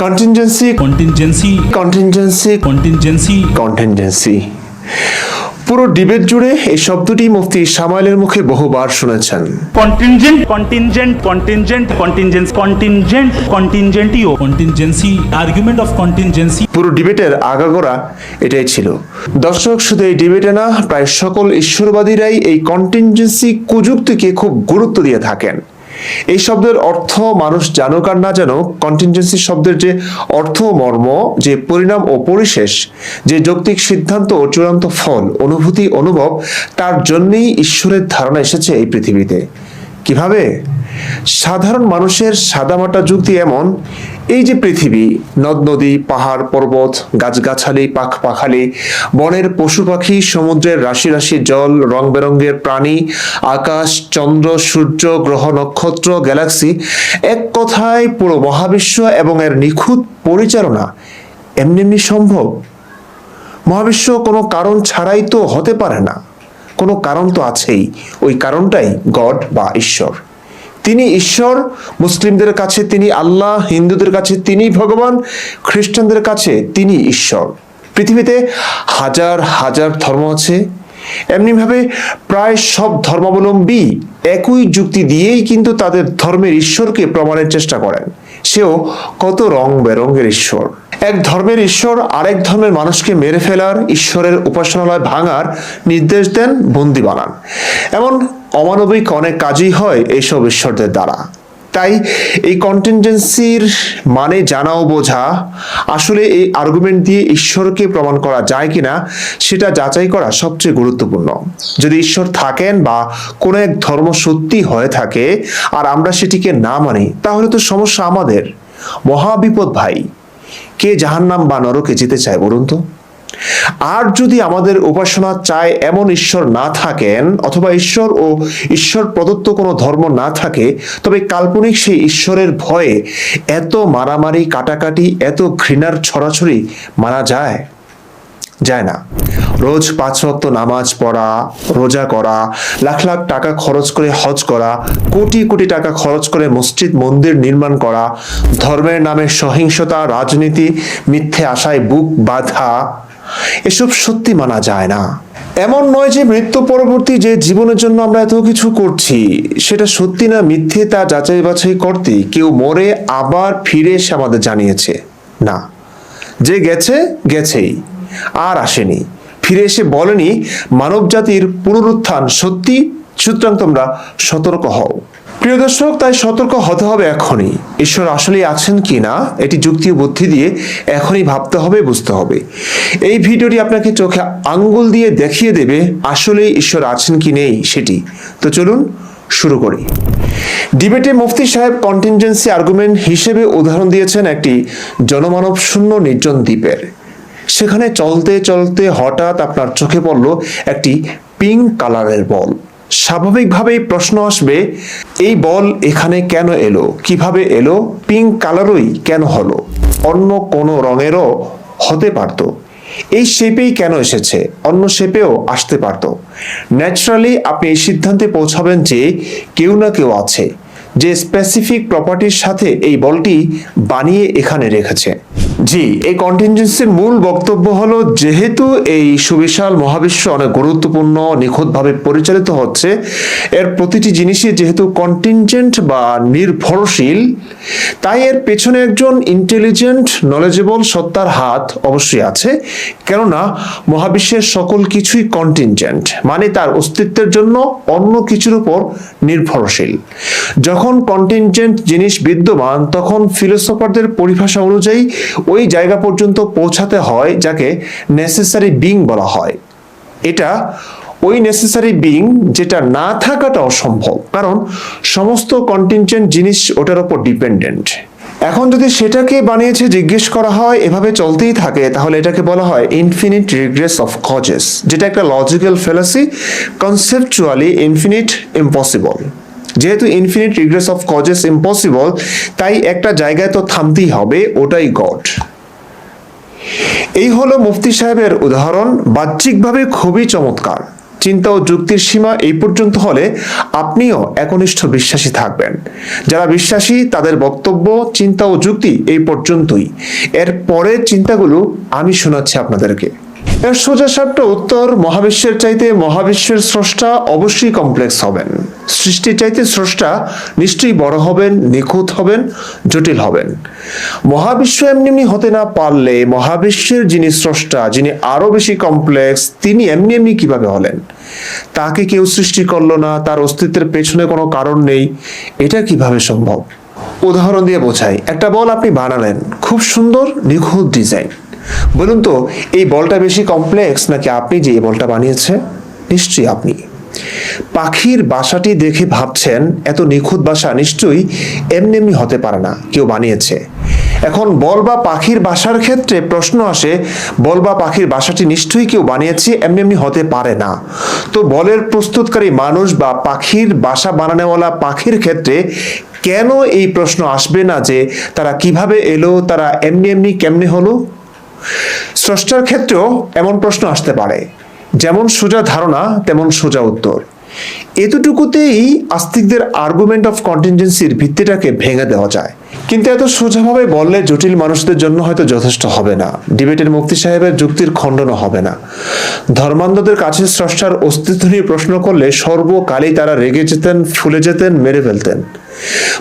Contingency contingency contingency contingency contingency পুরো debate জুড়ে এই শব্দটি মুফতি সামাইলের মুখে বহুবার শুনেছেন। Contingent contingent contingent contingence contingent কন্টিনজেন্টিও কন্টিনজেন্সি আর্গুমেন্ট অফ কন্টিনজেন্সি। পুরো ডিবেটের আগাগোড়া এটাই ছিল। দর্শক, শুধু এই ডিবেটে না, প্রায় সকল ঈশ্বরবাদীরাই এই কন্টিনজেন্সি কুযুক্তিকে খুব গুরুত্ব দিয়ে থাকেন। এই শব্দের অর্থ মানুষ জানুক আর না জানুক, কন্টিনজেন্সি শব্দের যে অর্থ মর্ম, যে পরিণাম ও পরিশেষ, যে যৌক্তিক সিদ্ধান্ত ও চূড়ান্ত ফল, অনুভূতি অনুভব, তার জন্যই ঈশ্বরের ধারণা এসেছে এই পৃথিবীতে। কিভাবে? সাধারণ মানুষের সাদামাটা যুক্তি এমন, এই যে পৃথিবী, নদ নদী, পাহাড় পর্বত, গাছগাছালি, পাখালি, বনের পশু পাখি, সমুদ্রের রাশি রাশি জল, রং বেরঙের প্রাণী, আকাশ, চন্দ্র, সূর্য, গ্রহ, নক্ষত্র, গ্যালাক্সি, এক কথায় পুরো মহাবিশ্ব এবং এর নিখুঁত পরিচালনা এমনি এমনি সম্ভব? মহাবিশ্ব কোনো কারণ ছাড়াই তো হতে পারে না, কোনো কারণ তো আছেই। ওই কারণটাই গড বা ঈশ্বর। তিনি ঈশ্বর, মুসলিমদের কাছে তিনি আল্লাহ, হিন্দুদের কাছে তিনি ভগবান, খ্রিস্টানদের কাছে তিনি ঈশ্বর। পৃথিবীতে হাজার হাজার ধর্ম আছে। এমনিভাবে প্রায় সব ধর্মাবলম্বী একই যুক্তি দিয়েই কিন্তু তাদের ধর্মের ঈশ্বরকে প্রমাণের চেষ্টা করেন। সেও কত রং বেরঙের ঈশ্বর। এক ধর্মের ঈশ্বর আরেক ধর্মের মানুষকে মেরে ফেলার, ঈশ্বরের উপাসনালয় ভাঙার নির্দেশ দেন, বন্দী বানান। এমন অমানবিক অনেক কাজই হয় এইসব ঈশ্বরদের দ্বারা। তাই এই কন্টিনজেন্সির মানে জানা ও বোঝা, আসলে এই আর্গুমেন্ট দিয়ে ঈশ্বরকে প্রমাণ করা যায় কিনা সেটা যাচাই করা সবচেয়ে গুরুত্বপূর্ণ। যদি ঈশ্বর থাকেন বা কোনো এক ধর্ম সত্যি হয়ে থাকে আর আমরা সেটিকে না মানি, তাহলে তো সমস্যা আমাদের। মহাবিপদ ভাই। কে জাহান্নাম বা নরকে যেতে চায় বলুন তো? আর যদি আমাদের উপাসনা চায় এমন ঈশ্বর না থাকেন, অথবা ঈশ্বর ও ঈশ্বর প্রদত্ত কোনো ধর্ম না থাকে, তবে কাল্পনিক সেই ঈশ্বরের ভয়ে এত মারামারি, কাটাকাটি, এত ঘৃণার ছড়াছড়ি মানা যায়? যায় না। রোজ 5 ওয়াক্ত নামাজ পড়া, রোজা করা, লাখ লাখ টাকা খরচ করে হজ করা, কোটি কোটি টাকা খরচ করে মসজিদ মন্দির নির্মাণ করা, ধর্মের নামে সহিংসতা, রাজনীতি, মিথ্যে আশায় বুক বাঁধা, এসব সত্যি মানা যায় না। এমন নয় যে মৃত্যু পরবর্তী যে জীবনের জন্য আমরা এত কিছু করছি সেটা সত্যি না মিথ্যে তা যাচাই বাছাই করতে কেউ মরে আবার ফিরে এসে আমাদের জানিয়েছে। না, যে গেছে গেছেই, আর আসেনি, ফিরে এসে বলেনি মানব জাতির পুনরুত্থান সত্যি, সুতরাং তোমরা সতর্ক হও। প্রিয় দর্শক, তাই সতর্ক হতে হবে এখনই। ঈশ্বর আসলেই আছেন কি না এটি যুক্তি ও বুদ্ধি দিয়ে এখনই ভাবতে হবে, বুঝতে হবে। এই ভিডিওটি আপনাকে চোখে আঙ্গুল দিয়ে দেখিয়ে দেবে আসলেই ঈশ্বর আছেন কি নেই সেটি। তো চলুন শুরু করি। ডিবেটে মুফতি সাহেব কন্টিনজেন্সি আর্গুমেন্ট হিসেবে উদাহরণ দিয়েছেন একটি জনমানব শূন্য নির্জন দ্বীপের। সেখানে চলতে চলতে হঠাৎ আপনার চোখে পড়ল একটি পিঙ্ক কালারের বল। স্বাভাবিকভাবেই প্রশ্ন আসবে, এই বল এখানে কেন এলো, কিভাবে এলো, পিঙ্ক কালারই কেন হলো, অন্য কোনো রঙেরও হতে পারত, এই শেপেই কেন এসেছে, অন্য শেপেও আসতে পারত। ন্যাচারালি আপনি এই সিদ্ধান্তে পৌঁছাবেন যে কেউ না কেউ আছে যে স্পেসিফিক প্রপার্টির সাথে এই বলটি বানিয়ে এখানে রেখেছে। জি, এই কন্টিনজেন্সির মূল বক্তব্য হলো, যেহেতু এই সুবিশাল মহাবিশ্ব অনেক গুরুত্বপূর্ণ, নিখুঁতভাবে পরিচালিত হচ্ছে, এর প্রতিটি জিনিসই যেহেতু কন্টিনজেন্ট বা নির্ভরশীল, তাই এর পেছনে একজন ইন্টেলিজেন্ট, নলেজেবল সত্তার হাত অবশ্যই আছে। কেননা মহাবিশ্বের সকল কিছুই কন্টিনজেন্ট, মানে তার অস্তিত্বের জন্য অন্য কিছুর উপর নির্ভরশীল। যখন কন্টিনজেন্ট জিনিস বিদ্যমান, তখন ফিলোসফারদের পরিভাষা অনুযায়ী ওই জায়গা পর্যন্ত পৌঁছাতে হয় যাকে নেসেসারি বিং বলা হয়। এটা ওই নেসেসারি বিং যেটা না থাকাটা অসম্ভব, কারণ সমস্ত কন্টিনজেন্ট জিনিস ওটার উপর ডিপেন্ডেন্ট। এখন যদি সেটাকে বানিয়েছে জিজ্ঞেস করা হয় এভাবে চলতেই থাকে, তাহলে এটাকে বলা হয় ইনফিনিট রিগ্রেস অফ কজেস, যেটা একটা logical fallacy. Conceptually infinite impossible. যেহেতু infinite regress of causes impossible, তাই একটা জায়গায় তো থামতেই হবে, ওটাই গড। এই হলো মুফতি সাহেবের উদাহরণ। বাহ্যিকভাবে খুবই চমৎকার, চিন্তা ও যুক্তির সীমা এই পর্যন্ত হলে আপনিও একনিষ্ঠ বিশ্বাসী থাকবেন। যারা বিশ্বাসী তাদের বক্তব্য, চিন্তা ও যুক্তি এই পর্যন্তই। এর পরের চিন্তাগুলো আমি শোনাচ্ছি আপনাদেরকে। এর সোজাসাপটা উত্তর, মহাবিশ্বের চাইতে মহাবিশ্বের স্রষ্টা অবশ্যই কমপ্লেক্স হবেন। সৃষ্টির চাইতে স্রষ্টা নিশ্চয়ই বড় হবেন, নিখুঁত হবেন, জটিল হবেন। মহাবিশ্ব এমনি এমনি হতে না পারলে মহাবিশ্বের যিনি স্রষ্টা, যিনি আরো বেশি কমপ্লেক্স, তিনি এমনি এমনি কিভাবে হলেন? তাকে কেউ সৃষ্টি করলো না, তার অস্তিত্বের পেছনে কোনো কারণ নেই, এটা কিভাবে সম্ভব? উদাহরণ দিয়ে বোঝাই। একটা বল আপনি বানালেন, খুব সুন্দর নিখুঁত ডিজাইন। বলুন তো, এই বলটা বেশি কমপ্লেক্স নাকি আপনি যে এই বলটা বানিয়েছে? নিশ্চয়ই আপনি। পাখির বাসাটি দেখে ভাবছেন এত নিখুঁত বাসা নিশ্চয়ই এমনি এমনি হতে পারে না, কেউ বানিয়েছে। এখন বল বা পাখির বাসার ক্ষেত্রে প্রশ্ন আসে, বল বা পাখির বাসাটি নিশ্চয়ই কেউ বানিয়েছে, এমনি এমনি হতে পারে না। তো বলের প্রস্তুতকারী মানুষ বা পাখির বাসা বানানোওয়ালা পাখির ক্ষেত্রে কেন এই প্রশ্ন আসবে না যে তারা কিভাবে এলো, তারা এমনি এমনি কেমনে হলো? স্রষ্টার ক্ষেত্রেও এমন প্রশ্ন আসতে পারে। যেমন সোজা ধারণা তেমন সোজা উত্তর। এতটুকুতেই আস্তিকদের আর্গুমেন্ট অফ কন্টিনজেন্সির ভিত্তিটাকে ভেঙে দেওয়া যায়। কিন্তু এত সোজাভাবে বললে জটিল মানুষদের জন্য হয়তো যথেষ্ট হবে না। ডিবেটের মুফতি সাহেবের যুক্তির খণ্ডনও হবে না। ধর্মান্ধদের কাছে স্রষ্টার অস্তিত্ব নিয়ে প্রশ্ন করলে সর্বকালেই তারা রেগে যেতেন, ফুলে যেতেন, মেরে ফেলতেন।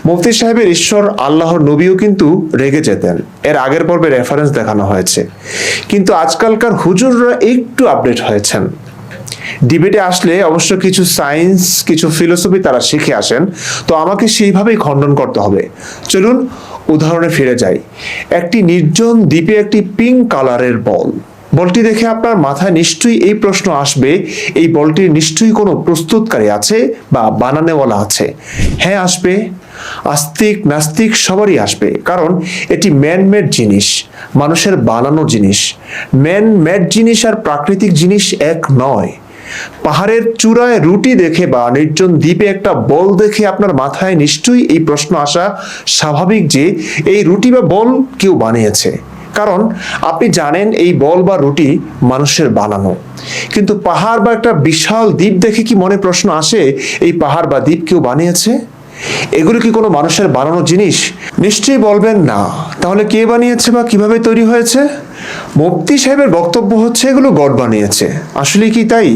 মুফতি সাহেবের ঈশ্বর আল্লাহর নবীও কিন্তু রেগে যেতেন। এর আগের পর্বে রেফারেন্স দেখানো হয়েছে। কিন্তু আজকালকার হুজুররা একটু আপডেট হয়েছেন। ডিবেটে আসলে অবশ্য কিছু সায়েন্স, কিছু ফিলোসফি তারা শিখে আসেন, তো আমাকে সেইভাবেই খণ্ডন করতে হবে। চলুন উদাহরণে ফিরে যাই। একটি নির্জন দ্বীপে একটি পিঙ্ক কালারের বল। বলটি দেখে আপনার মাথায় নিশ্চয়ই এই প্রশ্ন আসবে, এই বলটির নিশ্চয়ই কোনো প্রস্তুতকারী আছে বা বানানেওয়ালা আছে। হ্যাঁ, আসবে। আস্তিক নাস্তিক সবারই আসবে, কারণ এটি ম্যানমেড জিনিস, মানুষের বানানো জিনিস। ম্যানমেড জিনিস আর প্রাকৃতিক জিনিস এক নয়। পাহাড়ের চূড়ায় রুটি দেখে বা নির্জন দ্বীপে একটা বল দেখে আপনার মাথায় নিশ্চয়ই এই প্রশ্ন আসা স্বাভাবিক যে এই রুটি বা বল কেউ বানিয়েছে, কারণ আপনি জানেন এই বল বা রুটি মানুষের বানানো। কিন্তু পাহাড় বা একটা বিশাল দ্বীপ দেখে কি মনে প্রশ্ন আসে এই পাহাড় বা দ্বীপ কেউ বানিয়েছে? এগুলো কি কোনো মানুষের বানানো জিনিস? নিশ্চয়ই বলবেন না। তাহলে কে বানিয়েছে বা কিভাবে তৈরি হয়েছে? মুফতি সাহেবের বক্তব্য হচ্ছে এগুলো গড বানিয়েছে। আসলে কি তাই?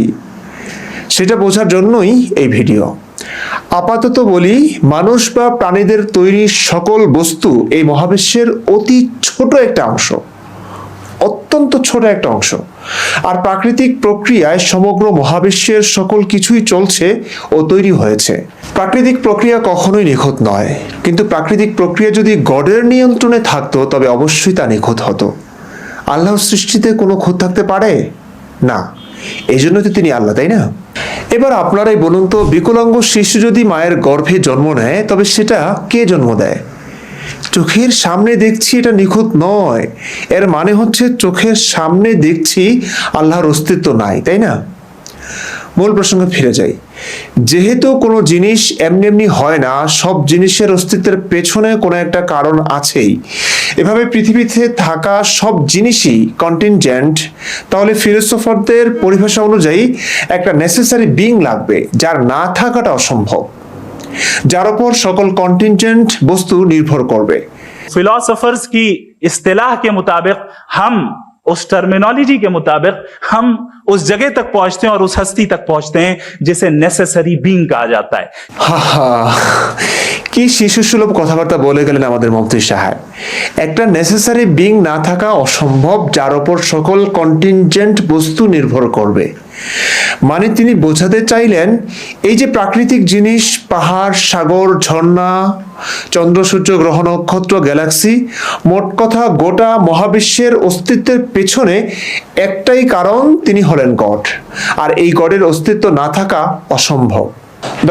সেটা বোঝার জন্যই এই ভিডিও। আপাতত বলি, মানুষ বা প্রাণীদের তৈরি সকল বস্তু এই মহাবিশ্বের অতি ছোট একটা অংশ, অত্যন্ত ছোট একটা অংশ। আর প্রাকৃতিক প্রক্রিয়ায় সমগ্র মহাবিশ্বের সকল কিছুই চলছে ও তৈরি হয়েছে। প্রাকৃতিক প্রক্রিয়া কখনোই নিখুঁত নয়, কিন্তু প্রাকৃতিক প্রক্রিয়া যদি গডের নিয়ন্ত্রণে থাকতো তবে অবশ্যই তা নিখুঁত হতো। আল্লাহর সৃষ্টিতে কোনো খুঁত থাকতে পারে না, এই জন্য তো তিনি আল্লাহ, তাই না? এবার আপনারাই বলুন তো, বিকলাঙ্গ শিশু যদি মায়ের গর্ভে জন্ম নেয় তবে সেটা কে জন্ম দেয়? চোখের সামনে দেখছি এটা নিখুঁত নয়, এর মানে হচ্ছে চোখের সামনে দেখছি আল্লাহর অস্তিত্ব নাই, তাই না? মূল প্রসঙ্গে ফিরে যাই। যেহেতু কোনো জিনিস এমনি এমনি হয় না, সব জিনিসের অস্তিত্বের পেছনে কোনো একটা কারণ আছেই। এভাবে পৃথিবীতে থাকা সব জিনিসই কন্টিনজেন্ট। তাহলে ফিলোসফারদের পরিভাষা অনুযায়ী একটা নেসেসারি বিং লাগবে, যার না থাকাটা অসম্ভব, যার উপর সকল কন্টিনজেন্ট বস্তু নির্ভর করবে। फिलोसफर्स की इस्तिलाह के मुताबिक हम उस टर्मिनोलॉजी के मुताबिक हम उस जगह तक पहुंचते हैं और उस हस्ती तक पहुंचते हैं जिसे नेसेसरी बीइंग कहा जाता है। কি শিশুসুলভ কথাবার্তা বলে গেলেন আমাদের মুফতি সাহেব। একটা নেসেসারি বিং না থাকা অসম্ভব, যার উপর সকল কন্টিনজেন্ট বস্তু নির্ভর করবে। মানে তিনি বোঝাতে চাইলেন এই যে প্রাকৃতিক জিনিস, পাহাড়, সাগর, ঝর্ণা, চন্দ্র, সূর্য, গ্রহ, নক্ষত্র, গ্যালাক্সি, মোট কথা গোটা মহাবিশ্বের অস্তিত্বের পেছনে একটাই কারণ, তিনি হলেন গড। আর এই গডের অস্তিত্ব না থাকা অসম্ভব।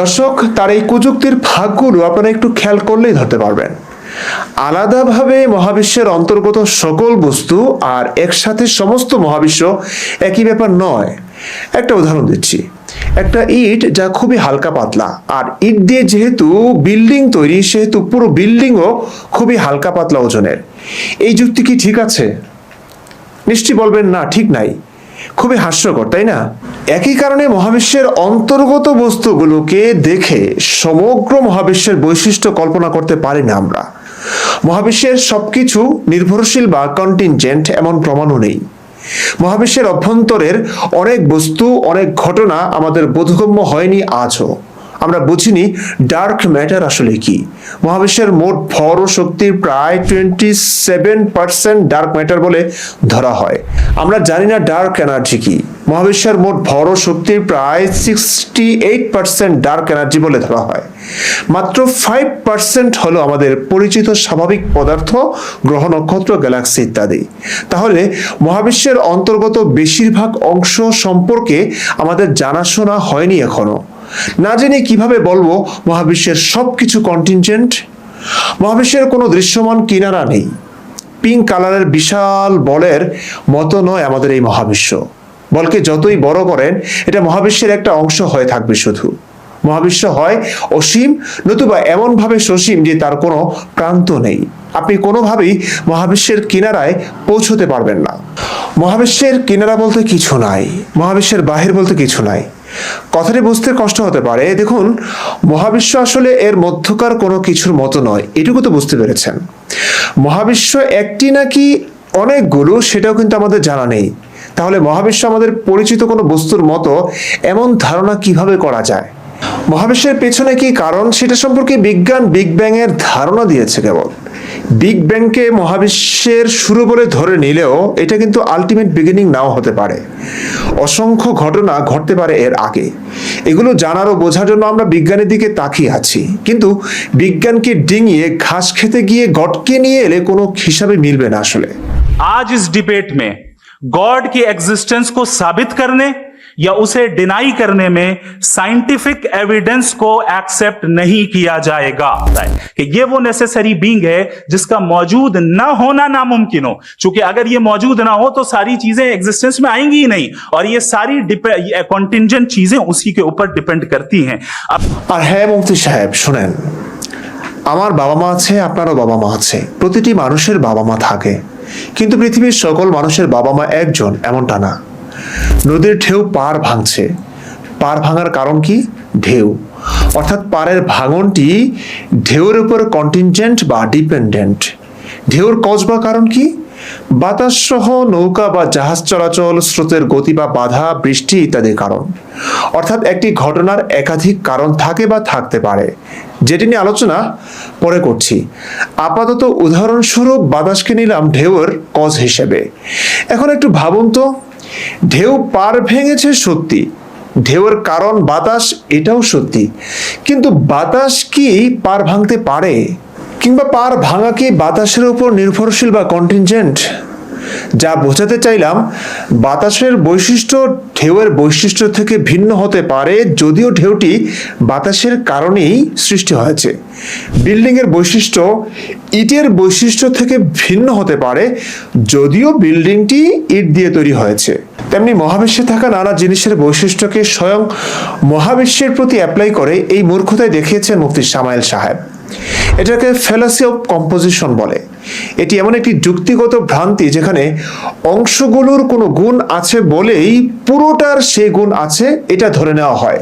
দর্শক, তার এই কুযুক্তির ভাগগুলো আপনারা একটু খেয়াল করলেই ধরতে পারবেন। আলাদাভাবে মহাবিশ্বের অন্তর্গত সকল বস্তু আর একসাথে সমস্ত মহাবিশ্ব একই ব্যাপার নয়। একটা উদাহরণ দিচ্ছি। একটা ইট যা খুবই হালকা পাতলা, আর ইট দিয়ে যেহেতু বিল্ডিং তৈরি সেহেতু পুরো বিল্ডিংও খুবই হালকা পাতলা ওজনের। এই যুক্তি কি ঠিক আছে? নিশ্চয়ই বলবেন না, ঠিক নাই। খুবই হাস্যকর, তাই না? একই কারণে মহাবিশ্বের অন্তর্গত বস্তুগুলোকে দেখে সমগ্র মহাবিশ্বের বৈশিষ্ট্য কল্পনা করতে পারি না আমরা। মহাবিশ্বের সবকিছু নির্ভরশীল বা কন্টিনজেন্ট এমন প্রমাণও নেই। মহাবিশ্বের অভ্যন্তরের অনেক বস্তু, অনেক ঘটনা আমাদের বোধগম্য হয়নি আজও। আমরা বুঝিনি ডার্ক ম্যাটার আসলে কি। মহাবিশ্বের মোট ভর ও শক্তির প্রায় 27% ডার্ক ম্যাটার বলে ধরা হয়। আমরা জানি না ডার্ক এনার্জি কি। মহাবিশ্বের মোট ভর ও শক্তির প্রায় 68% ডার্ক এনার্জি বলে ধরা হয়। মাত্র 5% হলো আমাদের পরিচিত স্বাভাবিক পদার্থ, গ্রহ, নক্ষত্র, গ্যালাক্সি ইত্যাদি। তাহলে মহাবিশ্বের অন্তর্গত বেশিরভাগ অংশ সম্পর্কে আমাদের জানাশোনা হয়নি এখনো। না জেনে কিভাবে বলবো মহাবিশ্বের সবকিছু কন্টিনজেন্ট? মহাবিশ্বের কোনো দৃশ্যমান কিনারা নেই। পিঙ্ক কালারের বিশাল বলের মতো নয় আমাদের এই মহাবিশ্ব। বলকে যতই বড় করেন, এটা মহাবিশ্বের একটা অংশ হয়ে থাকবে শুধু। মহাবিশ্ব হয় অসীম, নতুবা এমনভাবে সসীম যে তার কোনো প্রান্ত নেই। আপনি কোনোভাবেই মহাবিশ্বের কিনারায় পৌঁছতে পারবেন না। মহাবিশ্বের কিনারা বলতে কিছু নাই, মহাবিশ্বের বাহির বলতে কিছু নাই। কথাটি বুঝতে কষ্ট হতে পারে। দেখুন, মহাবিশ্ব আসলে এর মধ্যকার কোনো কিছুর মতো নয়, এটুকু তো বুঝতে পেরেছেন। মহাবিশ্ব একটি নাকি অনেকগুলো, সেটাও কিন্তু আমাদের জানা নেই। তাহলে মহাবিশ্ব আমাদের পরিচিত কোনো বস্তুর মতো এমন ধারণা কিভাবে করা যায়? মহাবিশ্বের পেছনে কি কারণ, সেটা সম্পর্কে বিজ্ঞান বিগ ব্যাং এর ধারণা দিয়েছে কেবল। বিগ ব্যাংকে মহাবিশ্বের শুরু বলে ধরে নিলেও এটা কিন্তু আলটিমেট বিগিনিং নাও হতে পারে। অসংখ্য ঘটনা ঘটতে পারে এর আগে। এগুলো জানার ও বোঝার জন্য আমরা বিজ্ঞানের দিকে তাকিয়ে আছি, কিন্তু বিজ্ঞানকে ডিঙিয়ে ঘাস খেতে গিয়ে গডকে নিয়ে এলে কোনো হিসাবে মিলবে না আসলে। आज इस डिबेट में गॉड की एग्जिस्टेंस को साबित करने या उसे डिनाई करने में साइंटिफिक एविडेंस को एक्सेप्ट नहीं किया जाएगा कि ये वो नेसेसरी बीइंग है जिसका मौजूद ना होना नामुमकिन हो। क्योंकि अगर ये मौजूद ना हो तो सारी चीजें एग्जिस्टेंस में आएंगी ही नहीं, और ये सारी कॉन्टिंजेंट चीजें उसी के ऊपर डिपेंड करती हैं। আর হ্যাঁ মুফতি সাহেব, শুনেন, আমার বাবা মা আছে, আপনারও বাবা মা আছে, প্রতিটি মানুষের বাবা মা থাকে, কিন্তু পৃথিবীর সকল মানুষের বাবা মা একজন এমনটা না। নদীর ঢেউ পাড় ভাঙছে। পাড় ভাঙার কারণ কি? ঢেউ। অর্থাৎ পাড়ের ভাঙনটি ঢেউর উপর কন্টিনজেন্ট বা ডিপেন্ডেন্ট। ঢেউর কজ বা কারণ কি? বাতাস সহ নৌকা বা জাহাজ চলাচল, স্রোতের গতি বা বাধা, বৃষ্টি ইত্যাদির কারণ। অর্থাৎ একটি ঘটনার একাধিক কারণ থাকে বা থাকতে পারে, যেটি নিয়ে আলোচনা পরে করছি। আপাতত উদাহরণস্বরূপ বাতাসকে নিলাম ঢেউয়ের কজ হিসেবে। এখন একটু ভাবুন তো, ঢেউ পাড় ভেঙেছে সত্যি, ঢেউয়ের কারণ বাতাস, এটাও সত্যি, কিন্তু বাতাস কি পাড় ভাঙতে পারে? কিংবা পাড় ভাঙা কি বাতাসের উপর নির্ভরশীল বা কন্টিনজেন্ট? যা বোঝাতে চাইলাম, বাতাসের বৈশিষ্ট্য ঢেউয়ের বৈশিষ্ট্য থেকে ভিন্ন হতে পারে, যদিও ঢেউটি বাতাসের কারণেই সৃষ্টি হয়েছে। বিল্ডিংয়ের বৈশিষ্ট্য ইটের বৈশিষ্ট্য থেকে ভিন্ন হতে পারে, যদিও বিল্ডিংটি ইট দিয়ে তৈরি হয়েছে। তেমনি মহাবিশ্বে থাকা নানা জিনিসের বৈশিষ্ট্যকে স্বয়ং মহাবিশ্বের প্রতি অ্যাপ্লাই করে এই মূর্খতায় দেখিয়েছেন মুফতি সামাইল সাহেব। এটাকে ফ্যালাসি অফ কম্পোজিশন বলে। এটি এমন একটি যুক্তিগত ভ্রান্তি যেখানে অংশগুলোর কোনো গুণ আছে বলেই পুরোটার সেই গুণ আছে এটা ধরে নেওয়া হয়।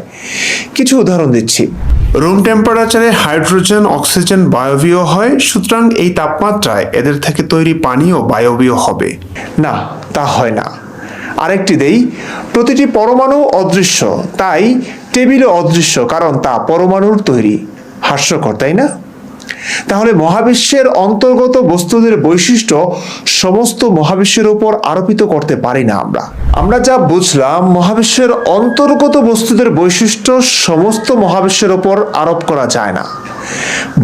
কিছু উদাহরণ দিচ্ছি। রুম টেম্পারেচারে হাইড্রোজেন, অক্সিজেন বায়বীয় হয়, সুতরাং এই তাপমাত্রায় এদের থেকে তৈরি পানিও বায়বীয় হবে না, তা হয় না। আরেকটি দেই, প্রতিটি পরমাণু অদৃশ্য, তাই টেবিলও অদৃশ্য, কারণ তা পরমাণুর তৈরি। হাস্যকর, তাই না? তাহলে মহাবিশ্বের অন্তর্গত বস্তুদের বৈশিষ্ট্য সমস্ত মহাবিশ্বের উপর আরোপিত করতে পারি না আমরা যা বুঝলাম, মহাবিশ্বের অন্তর্গত বস্তুদের বৈশিষ্ট্য সমস্ত মহাবিশ্বের উপর আরোপ করা যায় না।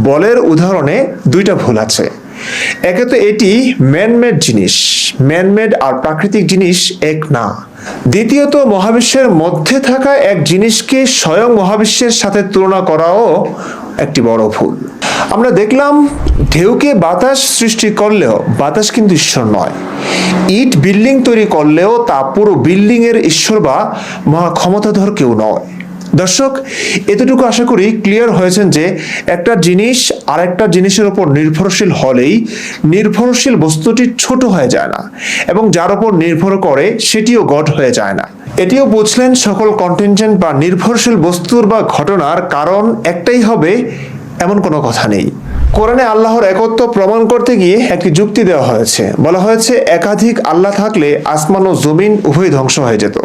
বলের উদাহরণে দুইটা ভুল আছে। একে তো এটি ম্যানমেড জিনিস, ম্যানমেড আর প্রাকৃতিক জিনিস এক না। দ্বিতীয়ত মহাবিশ্বের মধ্যে থাকা এক জিনিসকে স্বয়ং মহাবিশ্বের সাথে তুলনা করাও একটি বড় ভুল। আমরা দেখলাম ঢেউকে বাতাস সৃষ্টি করলেও বাতাস কিন্তু ঈশ্বর নয়। ইট বিল্ডিং তৈরি করলেও তা পুরো বিল্ডিং এর ঈশ্বর বা মহা ক্ষমতাধর কেউ নয়। দর্শক, এতটুকু আশা করি ক্লিয়ার হয়েছেন যে একটা জিনিস আরেকটা জিনিসের উপর নির্ভরশীল হলেই নির্ভরশীল বস্তুটি ছোট হয়ে যায় না, এবং যার উপর নির্ভর করে সেটিও গড হয়ে যায় না। এটিও বুঝলেন সকল কন্টিনজেন্ট বা নির্ভরশীল বস্তুর বা ঘটনার কারণ একটাই হবে এমন কোনো কথা নেই। কোরআনে আল্লাহর একত্ব প্রমাণ করতে গিয়ে একটি যুক্তি দেওয়া হয়েছে, বলা হয়েছে একাধিক আল্লাহ থাকলে আসমান ও জমিন উভয় ধ্বংস হয়ে যেত।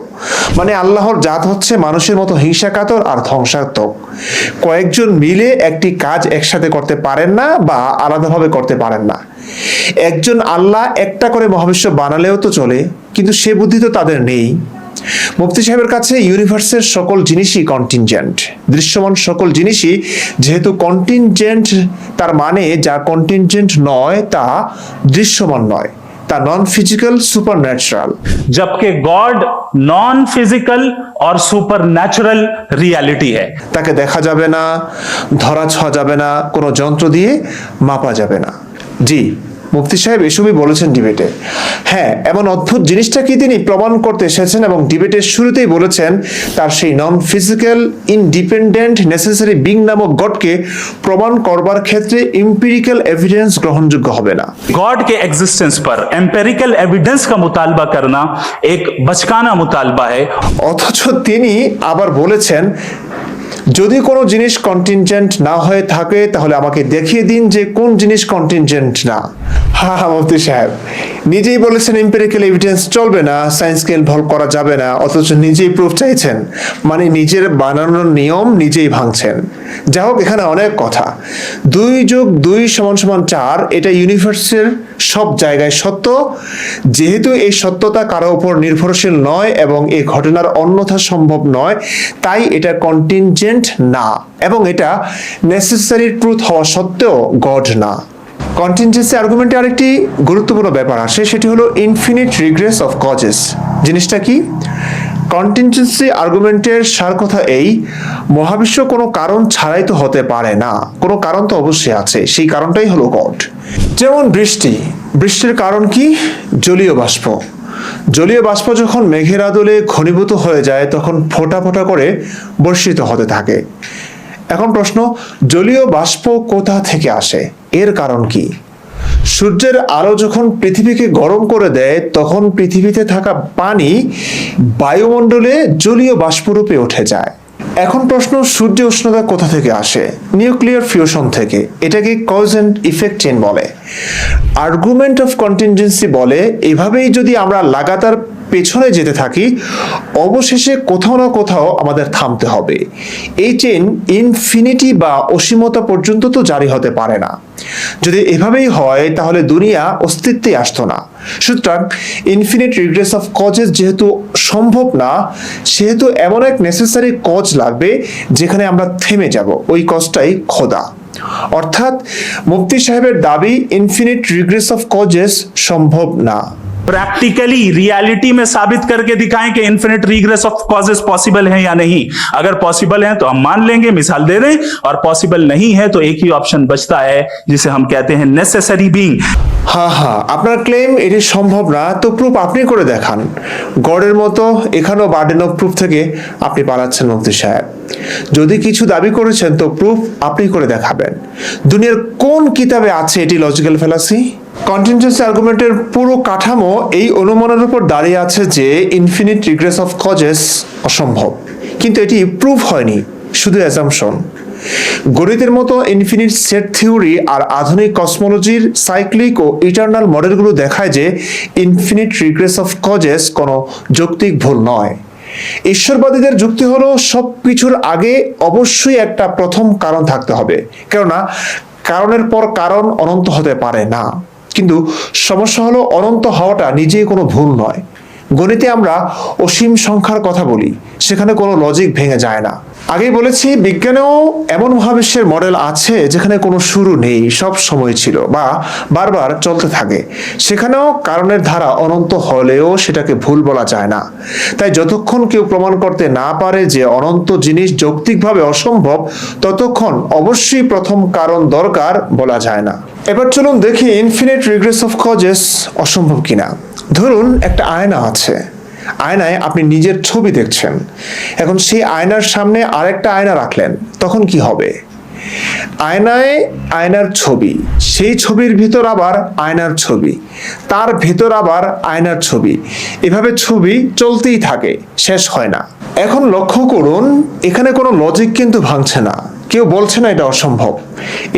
মানে আল্লাহর জাত হচ্ছে মানুষের মতো হিংসাকাতর আর ধ্বংসাত্মক। কয়েকজন মিলে একটি কাজ একসাথে করতে পারেন না বা আলাদাভাবে করতে পারেন না। একজন আল্লাহ একটা করে মহাবিশ্ব বানালেও তো চলে, কিন্তু সে বুদ্ধি তো তাদের নেই। মুফতি সাহেবের কাছে ইউনিভার্সের সকল জিনিসই কন্টিনজেন্ট, দৃশ্যমান সকল জিনিসই যেহেতু কন্টিনজেন্ট, তার মানে যা কন্টিনজেন্ট নয় তা দৃশ্যমান নয়, তা নন ফিজিক্যাল সুপার ন্যাচারাল। जबकि गॉड नॉन फिजिकल और सुपर नेचुरल रियलिटी है। তাকে দেখা যাবে না, ধরা ছোঁয়া যাবে না, কোনো যন্ত্র দিয়ে মাপা যাবে না। জি, মুফতি সাহেব এসবই বলেছেন ডিবেটে। হ্যাঁ, এমন অদ্ভুত জিনিসটাকে তিনি প্রমাণ করতে এসেছেন এবং ডিবেটের শুরুতেই বলেছেন তার সেই নন ফিজিক্যাল ইনডিপেন্ডেন্ট নেসেসারি বিং নামক গডকে প্রমাণ করবার ক্ষেত্রে ইম্পিরিক্যাল এভিডেন্স গ্রহণযোগ্য হবে না। गॉड के एग्जिस्टेंस पर एम्पेरिकल एविडेंस का मुतालबा करना एक बचकाना मुतालबा है। অথচ তিনি আবার বলেছেন যদি কোনো জিনিস কন্টিনজেন্ট না হয়ে থাকে তাহলে আমাকে দেখিয়ে দিন যে কোন জিনিস কন্টিনজেন্ট না। হ্যাঁ, মুফতি সাহেব নিজেই বলেছেন এম্পিরিক্যাল এভিডেন্স চলবে না, সায়েন্সকে ইনভলভ করা যাবে না, অথচ নিজেই প্রুফ চাইছেন, মানে নিজের বানানোর নিয়ম নিজেই ভাঙছেন। যা হোক, এখানে অনেক কথা। 2+2=4 এটা ইউনিভার্সের সব জায়গায় সত্য। যেহেতু এই সত্যতা কারো উপর নির্ভরশীল নয় এবং এই ঘটনার অন্যথা সম্ভব নয়, তাই এটা কন্টিনজেন্ট না এবং এটা নেসেসারি ট্রুথ হওয়া সত্ত্বেও গড না। কন্টিনজেন্সি আর্গুমেন্টে আরেকটি গুরুত্বপূর্ণ ব্যাপার আসে, সেটি হলো ইনফিনিট রিগ্রেস অফ কজেস। জিনিসটা কি? কন্টিনজেন্সি আর্গুমেন্টের সার কথা এই, মহাবিশ্ব কোনো কারণ ছাড়াই তো হতে পারে না, কোনো কারণ তো অবশ্যই আছে, সেই কারণটাই হলো গড। যেমন বৃষ্টির কারণ কি? জলীয় বাষ্প। জলীয় বাষ্প যখন মেঘের আদলে ঘনীভূত হয়ে যায় তখন ফোঁটা ফোঁটা করে বর্ষিত হতে থাকে। এখন প্রশ্ন, জলীয় বাষ্প কোথা থেকে আসে? এর কারণ কি? সূর্যের আলো যখন পৃথিবীকে গরম করে দেয় তখন পৃথিবীতে থাকা পানি বায়ুমণ্ডলে জলীয় বাষ্পরূপে উঠে যায়। এখন প্রশ্ন, সূর্যের উষ্ণতা কোথা থেকে আসে? নিউক্লিয়ার ফিউশন থেকে। এটাকে কজ এন্ড ইফেক্ট চেইন বলে। আর্গুমেন্ট অফ কন্টিনজেন্সি বলে এভাবেই যদি আমরা লাগাতার পেছনে যেতে থাকি অবশেষে কোথাও না কোথাও আমাদের থামতে হবে। এই চেইন ইনফিনিটি বা অসীমতা পর্যন্ত তো জারি হতে পারে না। যদি এভাবেই হয় তাহলে দুনিয়া অস্তিত্বে আসতো না। সুতরাং ইনফিনিট রিগ্রেস অফ কজেস যেহেতু সম্ভব না, সেহেতু এমন এক নেসেসারি কজ লাগবে যেখানে আমরা থেমে যাব, ওই কজটাই খোদা। অর্থাৎ মুফতি সাহেবের দাবি ইনফিনিট রিগ্রেস অফ কজেস সম্ভব না। प्रैक्टिकली रियलिटी में साबित करके दिखाएं कि infinite regress of causes possible है या नहीं। अगर पॉसिबल है तो हम मान लेंगे, मिसाल दे दें, और पॉसिबल नहीं है तो एक ही ऑप्शन बचता है जिसे हम कहते हैं नेसेसरी बीइंग। হ্যাঁ, আপনার ক্লেম এটি সম্ভব না, তো প্রুফ আপনি করে দেখান। গডের মতো এখানেও বার্ডেন অফ প্রুফ থেকে আপনি পালাচ্ছেন মুফতি সাহেব। যদি কিছু দাবি করেছেন তো প্রুফ আপনি করে দেখাবেন। দুনিয়ার কোন কিতাবে আছে এটি লজিক্যাল ফ্যালাসি? কন্টিনজেন্সি আর্গুমেন্টের পুরো কাঠামো এই অনুমানের উপর দাঁড়িয়ে আছে যে ইনফিনিট রিগ্রেস অফ কজেস অসম্ভব, কিন্তু এটি প্রুফ হয়নি, শুধু অ্যাজাম্পশন। গণিতের মতো ইনফিনিট সেট থিওরি আর আধুনিক কসমোলজির সাইক্লিক ও ইটারনাল মডেলগুলো দেখায় যে ইনফিনিট রিগ্রেস অফ কজেস কোনো যৌক্তিক ভুল নয়। ঈশ্বরবাদীদের যুক্তি হলো সব কিছুর আগে অবশ্যই একটা প্রথম কারণ থাকতে হবে, কেননা কারণের পর কারণ অনন্ত হতে পারে না। কিন্তু সমস্যা হলো অনন্ত হওয়াটা নিজেই কোনো ভুল নয়। গণিতে আমরা অসীম সংখ্যার কথা বলি, সেখানে কোনো লজিক ভেঙে যায় না। আগেই বলেছি বিজ্ঞানেও এমন মহাবিশ্বের মডেল আছে যেখানে কোনো শুরু নেই, সব সময় ছিল বা বারবার চলতে থাকে। সেখানেও কারণের ধারা অনন্ত হলেও সেটাকে ভুল বলা যায় না। তাই যতক্ষণ কেউ প্রমাণ করতে না পারে যে অনন্ত জিনিস যৌক্তিকভাবে অসম্ভব, ততক্ষণ অবশ্যই প্রথম কারণ দরকার বলা যায় না। এবার চলুন দেখি ইনফিনিট রিগ্রেস অফ কজেস অসম্ভব কিনা। ধরুন একটা আয়না আছে, আয়নায় আপনি নিজের ছবি দেখছেন। এখন সেই আয়নার সামনে আরেকটা আয়না রাখলেন, তখন কি হবে? আয়নায় আয়নার ছবি, সেই ছবির ভিতর আবার আয়নার ছবি, তার ভিতর আবার আয়নার ছবি, এভাবে ছবি চলতেই থাকে, শেষ হয় না। এখন লক্ষ্য করুন, এখানে কোনো লজিক কিন্তু ভাঙছে না, কেউ বলছে না এটা অসম্ভব।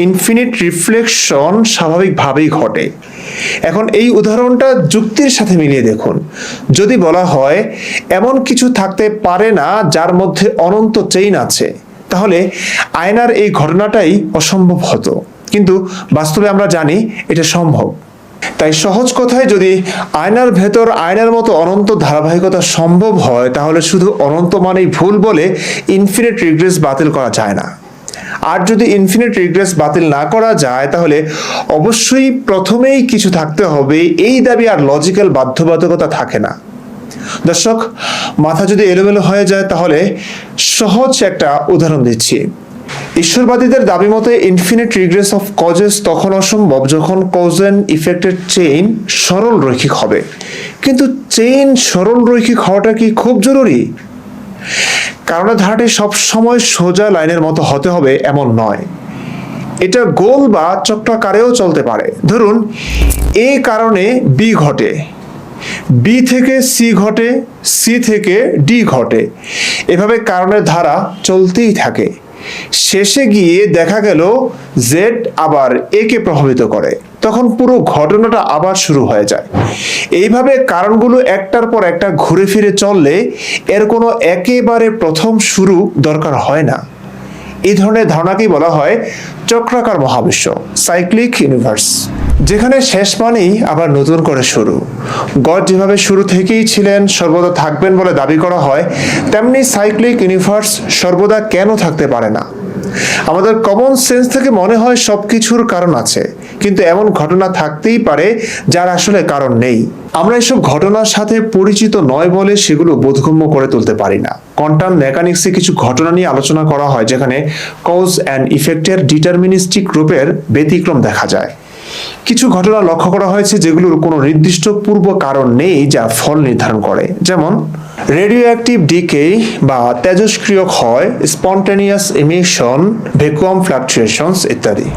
ইনফিনিট রিফ্লেকশন স্বাভাবিকভাবেই ঘটে। এখন এই উদাহরণটা যুক্তির সাথে মিলিয়ে দেখুন। যদি বলা হয় এমন কিছু থাকতে পারে না যার মধ্যে অনন্ত চেইন আছে, তাহলে আয়নার এই ঘটনাটাই অসম্ভব হতো, কিন্তু বাস্তবে আমরা জানি এটা সম্ভব। তাই সহজ কথায়, যদি আয়নার ভেতর আয়নার মতো অনন্ত ধারাবাহিকতা সম্ভব হয়, তাহলে শুধু অনন্ত মানেই ভুল বলে ইনফিনিট রিগ্রেস বাতিল করা যায় না। আর যদি ইনফিনিট রিগ্রেস বাতিল না করা যায়, তাহলে অবশ্যই প্রথমেই কিছু থাকতে হবে, এই দাবি আর লজিক্যাল বাধ্যবাধকতা থাকে না। দর্শক, মাথা যদি এলোমেলো হয়ে যায়, তাহলে সহজ একটা উদাহরণ দিচ্ছি। ঈশ্বরবাদীদের দাবি মতে ইনফিনিট রিগ্রেস অফ কজেস তখন অসম্ভব যখন কজ এন্ড ইফেক্টের চেইন সরল রৈখিক হবে। কিন্তু চেইন সরল রৈখিক হওয়াটা কি খুব জরুরি? কারণের ধারাটি সবসময় সোজা লাইনের মতো হতে হবে এমন নয়, এটা গোল বা চক্রাকারেও চলতে পারে। ধরুন, এ কারণে বি ঘটে, বি থেকে সি ঘটে, সি থেকে ডি ঘটে, এভাবে কারণের ধারা চলতেই থাকে। শেষে গিয়ে দেখা গেল জেড আবার এ কে প্রভাবিত করে, তখন পুরো ঘটনাটা আবার শুরু হয়ে যায়। এইভাবে কারণগুলো একটার পর একটা ঘুরে ফিরে চললে এর কোনো একেবারে প্রথম শুরু দরকার হয় না। এই ধরনের ধারণাকেই বলা হয় চক্রাকার মহাবিশ্ব, সাইক্লিক ইউনিভার্স, যেখানে শেষ মানেই আবার নতুন করে শুরু। গড যেভাবে শুরু থেকেই ছিলেন, সর্বদা থাকবেন বলে দাবি করা হয়, তেমনি সাইক্লিক ইউনিভার্স সর্বদা কেন থাকতে পারে না? আমাদের কমন সেন্স থেকে মনে হয় সবকিছুর কারণ আছে, কিন্তু এমন ঘটনা থাকতেই পারে যার আসলে কারণ নেই। আমরা এসব ঘটনার সাথে পরিচিত নয় বলে সেগুলো বোধগম্য করে তুলতে পারি না। কোয়ান্টাম মেকানিক্সে কিছু ঘটনা নিয়ে আলোচনা করা হয় যেখানে কজ অ্যান্ড ইফেক্টের ডিটারমিনিস্টিক রূপের ব্যতিক্রম দেখা যায়। কিছু ঘটনা লক্ষ্য করা হয়েছে যেগুলোর কোনো নির্দিষ্ট পূর্ব কারণ নেই যা ফল নির্ধারণ করে, যেমন রেডিও অ্যাক্টিভ ডিকে বা তেজস্ক্রিয় ক্ষয়, স্পন্টেনিয়াস ইমিশন, ভ্যাকুয়াম ফ্লাকচুয়েশনস ইত্যাদি।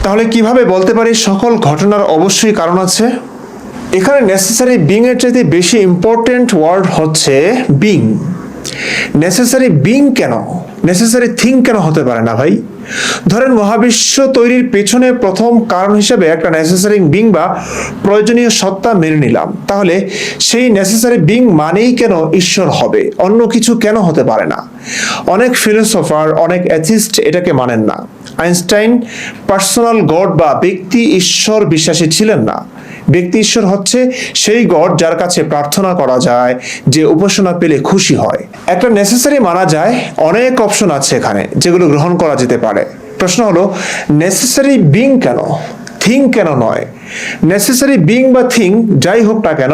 তাহলে কিভাবে বলতে পারি সকল ঘটনার অবশ্যই কারণ আছে? এখানে নেসেসারি বিং এর চাইতে বেশি ইম্পর্টেন্ট ওয়ার্ড হচ্ছে বিং। নেসেসারি বিং কেন, নেসেসারি থিং কেন হতে পারে না ভাই? ধরেন মহাবিশ্ব তৈরির পেছনে প্রথম কারণ হিসেবে একটা নেসেসারি বিং বা প্রয়োজনীয় সত্তা মেনে নিলাম, তাহলে সেই নেসেসারি বিং মানেই কেন ঈশ্বর হবে? অন্য কিছু কেন হতে পারে না? অনেক ফিলোসফার, অনেক অ্যাথিস্ট এটাকে মানেন না। আইনস্টাইন পার্সোনাল গড বা ব্যক্তি ঈশ্বর বিশ্বাসী ছিলেন না। ব্যক্তি ঈশ্বর হচ্ছে সেই গড যার কাছে প্রার্থনা করা যায়, যে উপাসনা পেলে খুশি হয়। একটা নেসেসারি মানা যায়, অনেক অপশন আছে এখানে যেগুলো গ্রহণ করা যেতে পারে। প্রশ্ন হলো নেসেসারি বিং কেন, থিং কেন নয়? নেসেসারি বিং বা থিং যাই হোক না কেন,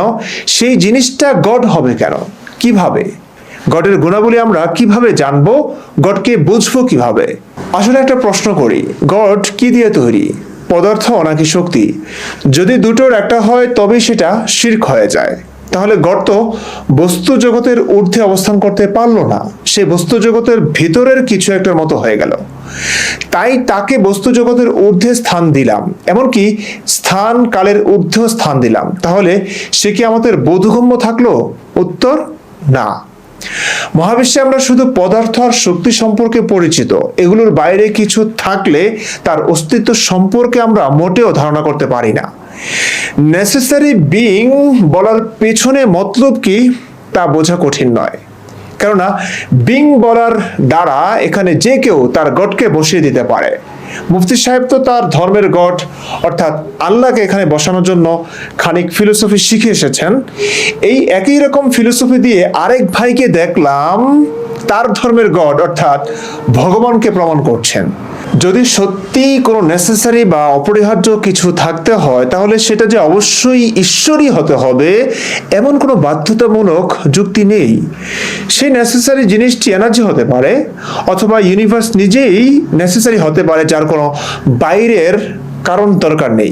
সেই জিনিসটা গড হবে কেন? কিভাবে? গডের গুণাবলী আমরা কিভাবে জানবো? গডকে বুঝবো কিভাবে? আসলে একটা প্রশ্ন করি, গড কি দিয়ে তৈরি? পদার্থ নাকি শক্তি? যদি দুটোর একটা হয় তবেই সেটা শিরক হয়ে যায়। তাহলে গড তো বস্তু জগতের ঊর্ধ্বে অবস্থান করতে পারলো না, সে বস্তু জগতের ভিতরের কিছু একটার মতো হয়ে গেল। তাই তাকে বস্তু জগতের ঊর্ধ্বে স্থান দিলাম, এমনকি স্থান কালের ঊর্ধ্বে স্থান দিলাম। তাহলে সে কি আমাদের বোধগম্য থাকলো? উত্তর না। মহাবিশ্বে আমরা শুধু পদার্থ আর শক্তি সম্পর্কে পরিচিত, এগুলোর বাইরে কিছু থাকলে তার অস্তিত্ব সম্পর্কে আমরা মোটেও ধারণা করতে পারি না। নেসেসারি বিং বলার পেছনে মতলব কি তা বোঝা কঠিন নয়, কেননা বিং বলার দ্বারা এখানে যে কেউ তার গডকে বসিয়ে দিতে পারে। মুফতি সাহেব তো তার ধর্মের গড অর্থাৎ আল্লাহকে এখানে বসানোর জন্য খানিক ফিলোসফি শিখে এসেছেন। এই একই রকম ফিলোসফি দিয়ে আরেক ভাইকে দেখলাম তার ধর্মের গড অর্থাৎ ভগবানকে প্রমাণ করছেন। যদি সত্যি কোনো নেসেসারি বা অপরিহার্য কিছু থাকতে হয়, তাহলে সেটা যে অবশ্যই ঈশ্বরই হতে হবে এমন কোনো বাধ্যতামূলক যুক্তি নেই। সেই নেসেসারি জিনিসটি এনার্জি হতে পারে, অথবা ইউনিভার্স নিজেই নেসেসারি হতে পারে যার কোনো বাইরের কারণ দরকার নেই,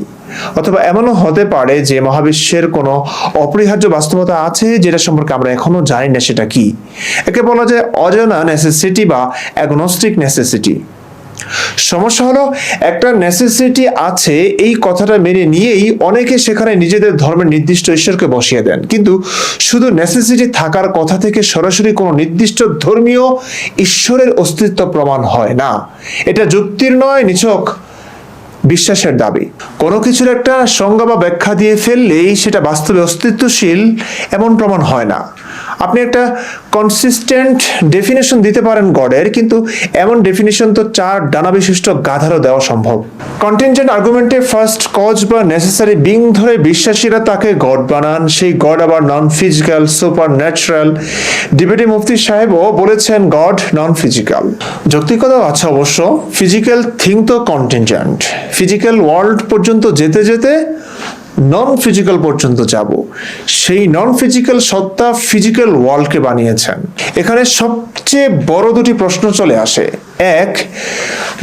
অথবা এমনও হতে পারে যে মহাবিশ্বের কোনো অপরিহার্য বাস্তবতা আছে যেটা সম্পর্কে আমরা এখনো জানি না সেটা কি। একে বলা যায় অজানা নেসেসিটি বা অ্যাগনস্টিক নেসেসিটি। সমস্যা হলো একটা নেসেসিটি আছে এই কথাটা মেনে নিয়েই অনেকে সেখানে নিজেদের ধর্মের নির্দিষ্ট ঈশ্বরকে বসিয়ে দেন, কিন্তু শুধু নেসেসিটি থাকার কথা থেকে সরাসরি কোনো নির্দিষ্ট ধর্মীয় ঈশ্বরের অস্তিত্ব প্রমাণ হয় না। এটা যুক্তির নয়, নিছক বিশ্বাসের দাবি। কোনো কিছুর একটা সংজ্ঞা বা ব্যাখ্যা দিয়ে ফেললেই সেটা বাস্তবে অস্তিত্বশীল এমন প্রমাণ হয় না। আপনি একটা কনসিস্টেন্ট ডেফিনেশন দিতে পারেন গডের, কিন্তু এমন ডেফিনেশন তো 4 ডানা বিশিষ্ট গাধারও দেওয়া সম্ভব। কন্টিনজেন্ট আর্গুমেন্টে ফার্স্ট কজ বা নেসেসারি বিং ধরে বিশ্বাসীরা তাকে গড বানান, সেই গড আবার নন ফিজিক্যাল, সুপার ন্যাচারাল। ডিবেটে মুফতি সাহেবও বলেছেন গড নন ফিজিক্যাল। যৌক্তিকতাও আছে অবশ্য, ফিজিক্যাল থিং তো কন্টিনজেন্ট। ফিজিক্যাল ওয়ার্ল্ড পর্যন্ত যেতে যেতে নন ফিজিক্যাল পর্যন্ত যাব, সেই নন ফিজিক্যাল সত্তা ফিজিক্যাল ওয়ার্ল্ডকে বানিয়েছেন। এখানে সবচেয়ে বড় দুটি প্রশ্ন চলে আসে। এক,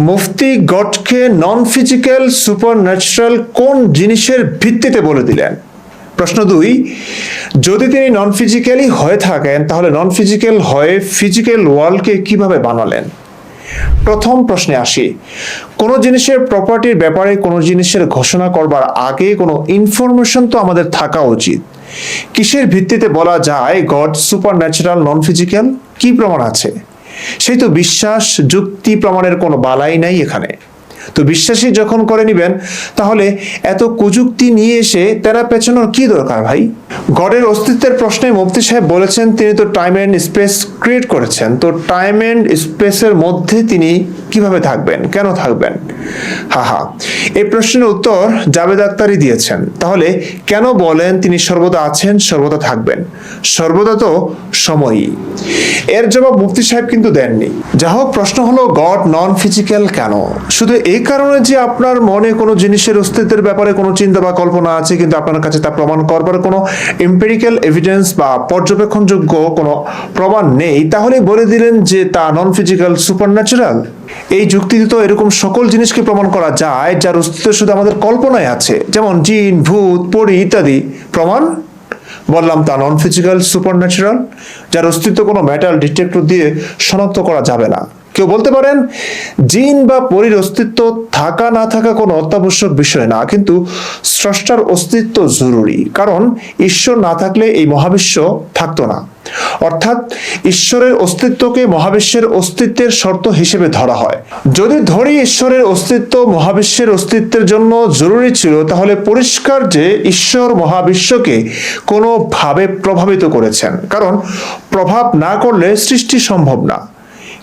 মুফতি গডকে নন ফিজিক্যাল সুপার ন্যাচারাল কোন জিনিসের ভিত্তিতে বলে দিলেন? প্রশ্ন 2, যদি তিনি নন ফিজিক্যালি হয়ে থাকেন তাহলে নন ফিজিক্যাল হয়ে ফিজিক্যাল ওয়ার্ল্ডকে কিভাবে বানালেন? প্রথম প্রশ্নে আসি, কোন জিনিসের প্রপার্টির ব্যাপারে কোনো জিনিসের ঘোষণা করবার আগে কোনো ইনফরমেশন তো আমাদের থাকা উচিত। কিসের ভিত্তিতে বলা যায় গড সুপার ন্যাচারাল নন ফিজিক্যাল? কি প্রমাণ আছে? সেই তো বিশ্বাস, যুক্তি প্রমাণের কোনো বালাই নাই এখানে। তো বিশ্বাসী যখন করে নিবেন তাহলে এত কুযুক্তি নিয়ে এসে তেরা পেছানোর কি দরকার ভাই? গডের অস্তিত্বের প্রশ্নে মুফতি সাহেব বলেছেন তিনি তো টাইম এন্ড স্পেস ক্রিয়েট করেছেন, তো টাইম এন্ড স্পেসের মধ্যে তিনি কিভাবে থাকবেন, কেন থাকবেন? হা, এই প্রশ্নের উত্তর জাবেদ আক্তারই দিয়েছেন। তাহলে কেন বলেন তিনি সর্বদা আছেন, সর্বদা থাকবেন? সর্বদা তো সময়ই। এর জবাব মুফতি সাহেব কিন্তু দেননি। যা হোক, প্রশ্ন হলো গড নন ফিজিক্যাল কেন? শুধু এই কারণে যে আপনার মনে কোনো জিনিসের অস্তিত্বের ব্যাপারে কোনো চিন্তা বা কল্পনা আছে, কিন্তু আপনার কাছে তা প্রমাণ করবার কোনো এম্পিরিক্যাল এভিডেন্স বা পর্যবেক্ষণযোগ্য কোনো প্রমাণ নেই, তাহলে বলে দিলেন যে তা নন ফিজিক্যাল সুপার ন্যাচারাল? এই যুক্তিতে তো এরকম সকল জিনিসকে প্রমাণ করা যায় যার অস্তিত্ব শুধু আমাদের কল্পনায় আছে, যেমন জিন, ভূত, পরী ইত্যাদি। প্রমাণ? বললাম তা নন ফিজিক্যাল সুপার ন্যাচারাল, যার অস্তিত্ব কোনো মেটাল ডিটেক্টর দিয়ে শনাক্ত করা যাবে না। কেউ বলতে পারেন জিন বা পরীর অস্তিত্ব থাকা না থাকা কোনো অত্যাবশ্যক বিষয় না, কিন্তু স্রষ্টার অস্তিত্ব জরুরি, কারণ ঈশ্বর না থাকলে এই মহাবিশ্ব থাকতো না। অর্থাৎ ঈশ্বরের অস্তিত্বকে মহাবিশ্বের অস্তিত্বের শর্ত হিসেবে ধরা হয়। যদি ধরি ঈশ্বরের অস্তিত্ব মহাবিশ্বের অস্তিত্বের জন্য জরুরি ছিল, তাহলে পরিষ্কার যে ঈশ্বর মহাবিশ্বকে কোনোভাবে প্রভাবিত করেছেন, কারণ প্রভাব না করলে সৃষ্টি সম্ভব না।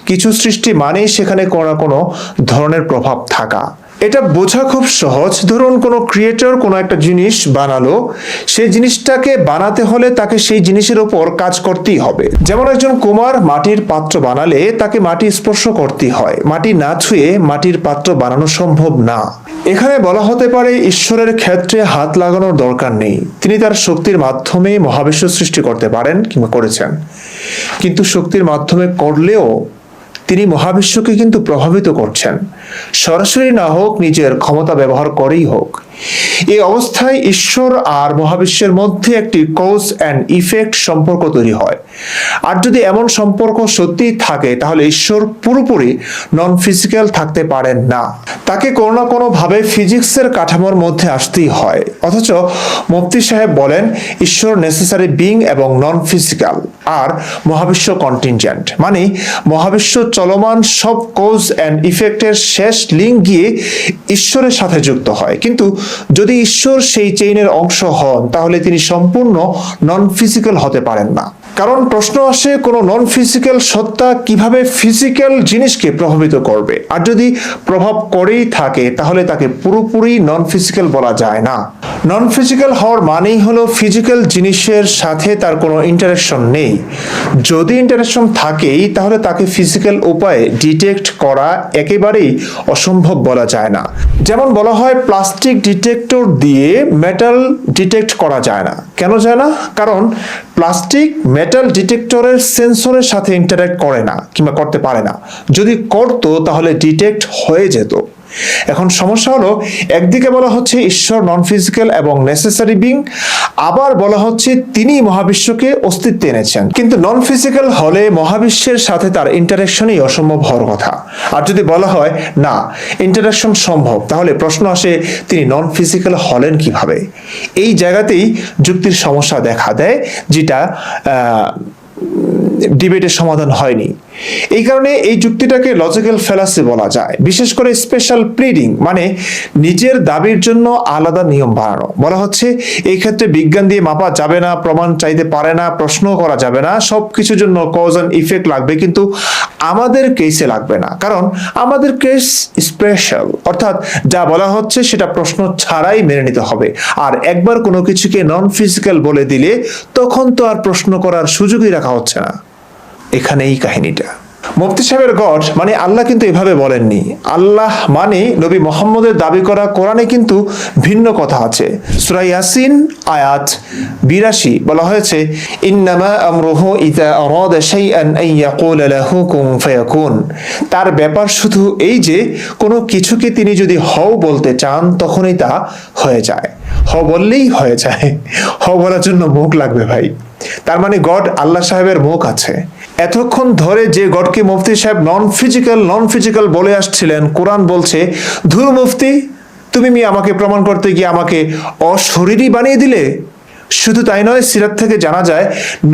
কিছু সৃষ্টি মানেই সেখানে কোনো না কোনো ধরনের প্রভাব থাকা। এটা বোঝা খুব সহজ। ধরুন কোনো ক্রিয়েটর কোনো একটা জিনিস বানালো, সেই জিনিসটাকে বানাতে হলে তাকে সেই জিনিসের উপর কাজ করতেই হবে। যেমন একজন কুমার মাটির পাত্র বানালে তাকে মাটি স্পর্শ করতেই হয়, মাটি না ছুঁয়ে মাটির পাত্র বানানো সম্ভব না। এখানে বলা হতে পারে ঈশ্বরের ক্ষেত্রে হাত লাগানোর দরকার নেই, তিনি তার শক্তির মাধ্যমে মহাবিশ্ব সৃষ্টি করতে পারেন কিংবা করেছেন, কিন্তু শক্তির মাধ্যমে করলেও তিনি মহাবিশ্বকে কিন্তু প্রভাবিত করছেন, সরাসরি না হোক নিজের ক্ষমতা ব্যবহার করেই হোক। এই অবস্থায় ঈশ্বর আর মহাবিশ্বের মধ্যে একটি কজ অ্যান্ড ইফেক্ট সম্পর্ক তৈরি হয়। আর যদি এমন সম্পর্ক সত্যিই থাকে তাহলে ঈশ্বর পুরোপুরি নন ফিজিক্যাল থাকতে পারেন না, তাকে কোনো না কোনো ভাবে ফিজিক্সের কাঠামোর মধ্যে আসতেই হয়। অথচ মুফতি সাহেব বলেন ঈশ্বর নেসেসারি বিং এবং নন ফিজিক্যাল, আর মহাবিশ্ব কন্টিনজেন্ট, মানে মহাবিশ্ব চলমান সব কজ অ্যান্ড ইফেক্টের শেষ লিঙ্ক গিয়ে ঈশ্বরের সাথে যুক্ত হয়। কিন্তু যদি ঈশ্বর সেই চেইনের অংশ হন তাহলে তিনি সম্পূর্ণ নন ফিজিক্যাল হতে পারেন না। কারণ প্রশ্ন আসে কোনো নন ফিজিক্যাল সত্তা কিভাবে ফিজিক্যাল জিনিসকে প্রভাবিত করবে? আর যদি প্রভাব করেই থাকে তাহলে তাকে পুরোপুরি নন ফিজিক্যাল বলা যায় না। নন ফিজিক্যাল হওয়ার মানেই হলো ফিজিক্যাল জিনিসের সাথে তার কোনো ইন্টারাকশন নেই। যদি ইন্টারাকশন থাকেই তাহলে তাকে ফিজিক্যাল উপায়ে ডিটেক্ট করা একেবারেই অসম্ভব বলা যায় না। যেমন বলা হয় প্লাস্টিক ডিটেক্টর দিয়ে মেটাল ডিটেক্ট করা যায় না। কেন যায় না? কারণ প্লাস্টিক মেটাল ডিটেক্টরের সেন্সরের সাথে ইন্টারঅ্যাক্ট করে না কিংবা করতে পারে না। যদি করতো তাহলে ডিটেক্ট হয়ে যেত। এখন সমস্যা হলো, একদিকে বলা হচ্ছে ঈশ্বর নন ফিজিক্যাল এবং নেসেসারি বিং, আবার বলা হচ্ছে তিনি মহাবিশ্বকে অস্তিত্বে এনেছেন। কিন্তু নন ফিজিক্যাল হলে মহাবিশ্বের সাথে তার ইন্টারাকশনই অসম্ভব হওয়ার কথা। আর যদি বলা হয় না ইন্টারাকশন সম্ভব, তাহলে প্রশ্ন আসে তিনি নন ফিজিক্যাল হলেন কিভাবে? এই জায়গাতেই যুক্তির সমস্যা দেখা দেয়, যেটা ডিবেটের সমাধান হয়নি। এই কারণে এই যুক্তিটাকে লজিক্যাল ফ্যালাসি বলা যায়। বিশেষ করে স্পেশাল প্লিডিং মানে নিজের দাবির জন্য আলাদা নিয়ম বানানো। বলা হচ্ছে এই ক্ষেত্রে বিজ্ঞান দিয়ে মাপা যাবে না, প্রমাণ চাইতে পারে না, প্রশ্ন করা যাবে না, সবকিছুর জন্য কজ অ্যান্ড ইফেক্ট লাগবে, কিন্তু আমাদের কেসে লাগবে না, কারণ আমাদের কেস স্পেশাল। অর্থাৎ যা বলা হচ্ছে সেটা প্রশ্ন ছাড়াই মেনে নিতে হবে। আর একবার কোনো কিছুকে নন ফিজিক্যাল বলে দিলে তখন তো আর প্রশ্ন করার সুযোগই রাখা হচ্ছে না। এখানেই কাহিনীটা। মুফতি সাহেবের গড মানে আল্লাহ কিন্তু এভাবে বলেননি। আল্লাহ মানে নবী মুহাম্মদের দাবি করা কোরআনে কিন্তু ভিন্ন কথা আছে। সূরা ইয়াসিন আয়াত 82 বলা হয়েছে, ইন্নামা আমরুহু ইযা আরাদা শাইআন আন ইয়াকুলা লাহু কুন ফায়াকুন। তার ব্যাপার শুধু এই যে কোনো কিছুকে তিনি যদি হও বলতে চান তখনই তা হয়ে যায়। হ বললেই হয়ে যায়। হ বলার জন্য মুখ লাগবে ভাই। তার মানে গড আল্লাহ সাহেবের মুখ আছে। এতক্ষণ ধরে যে গডকে মুফতি সাহেব নন ফিজিক্যাল বলে আসছিলেন, কোরআন বলছে ধুর মুফতি, তুমি আমাকে প্রমাণ করতে গিয়ে আমাকে অশরীরী বানিয়ে দিলে। শুধু তাই নয়, সিরাত থেকে জানা যায়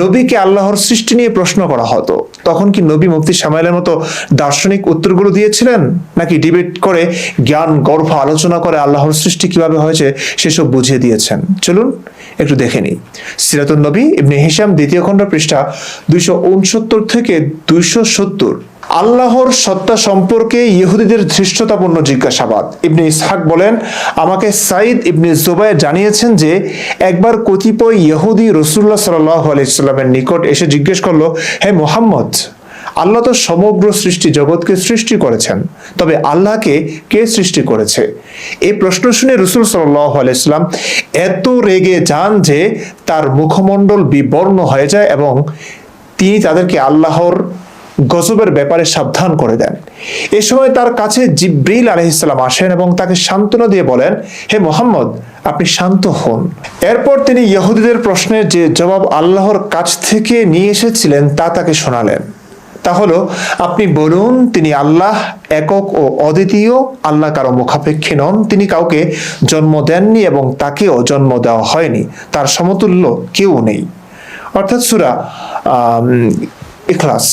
নবীকে আল্লাহর সৃষ্টি নিয়ে প্রশ্ন করা হতো। তখন কি নবী মুফতি সামাইলের মতো দার্শনিক উত্তরগুলো দিয়েছিলেন, নাকি ডিবেট করে জ্ঞান গর্ভ আলোচনা করে আল্লাহর সৃষ্টি কিভাবে হয়েছে সেসব বুঝিয়ে দিয়েছেন? চলুন একটু দেখে নিই। সিরাতুন নবী ইবনে হিশাম 2য় খণ্ড পৃষ্ঠা 269 থেকে 270। আল্লাহর সত্তা সম্পর্কে ইহুদিদের ধৃষ্টতাপূর্ণ জিজ্ঞাসাবাদ। ইবনে ইসহাক বলেন, আমাকে সাইদ ইবনে জুবায়ের জানিয়েছেন যে একবার কতিপয় ইহুদি রাসূলুল্লাহ সাল্লাল্লাহু আলাইহি সাল্লামের নিকট এসে জিজ্ঞেস করলো, হে মুহাম্মদ, আল্লাহ তো সমগ্র সৃষ্টি জগৎকে সৃষ্টি করেছেন, তবে আল্লাহকে কে সৃষ্টি করেছে? এই প্রশ্ন শুনে রাসূল সাল্লাল্লাহু আলাইহি সাল্লাম এত রেগে যান যে তার মুখমণ্ডল বিবর্ণ হয়ে যায় এবং তিনি তাদেরকে আল্লাহর গজবের ব্যাপারে সাবধান করে দেন। এ সময় তার কাছে জিবরিল আলাইহিস সালাম আসেন এবং তাকে সান্ত্বনা দিয়ে বলেন, হে মুহাম্মদ, আপনি শান্ত হন। এরপর তিনি ইহুদিদের প্রশ্নের যে জবাব আল্লাহর কাছ থেকে নিয়ে এসেছিলেন তা তাকে শোনালেন। তা হলো, আপনি বলুন তিনি আল্লাহ একক ও অদ্বিতীয়, আল্লাহ কারো মুখাপেক্ষী নন, তিনি কাউকে জন্ম দেননি এবং তাকেও জন্ম দেওয়া হয়নি, তার সমতুল্য কেউ নেই। অর্থাৎ সূরা ইখলাস।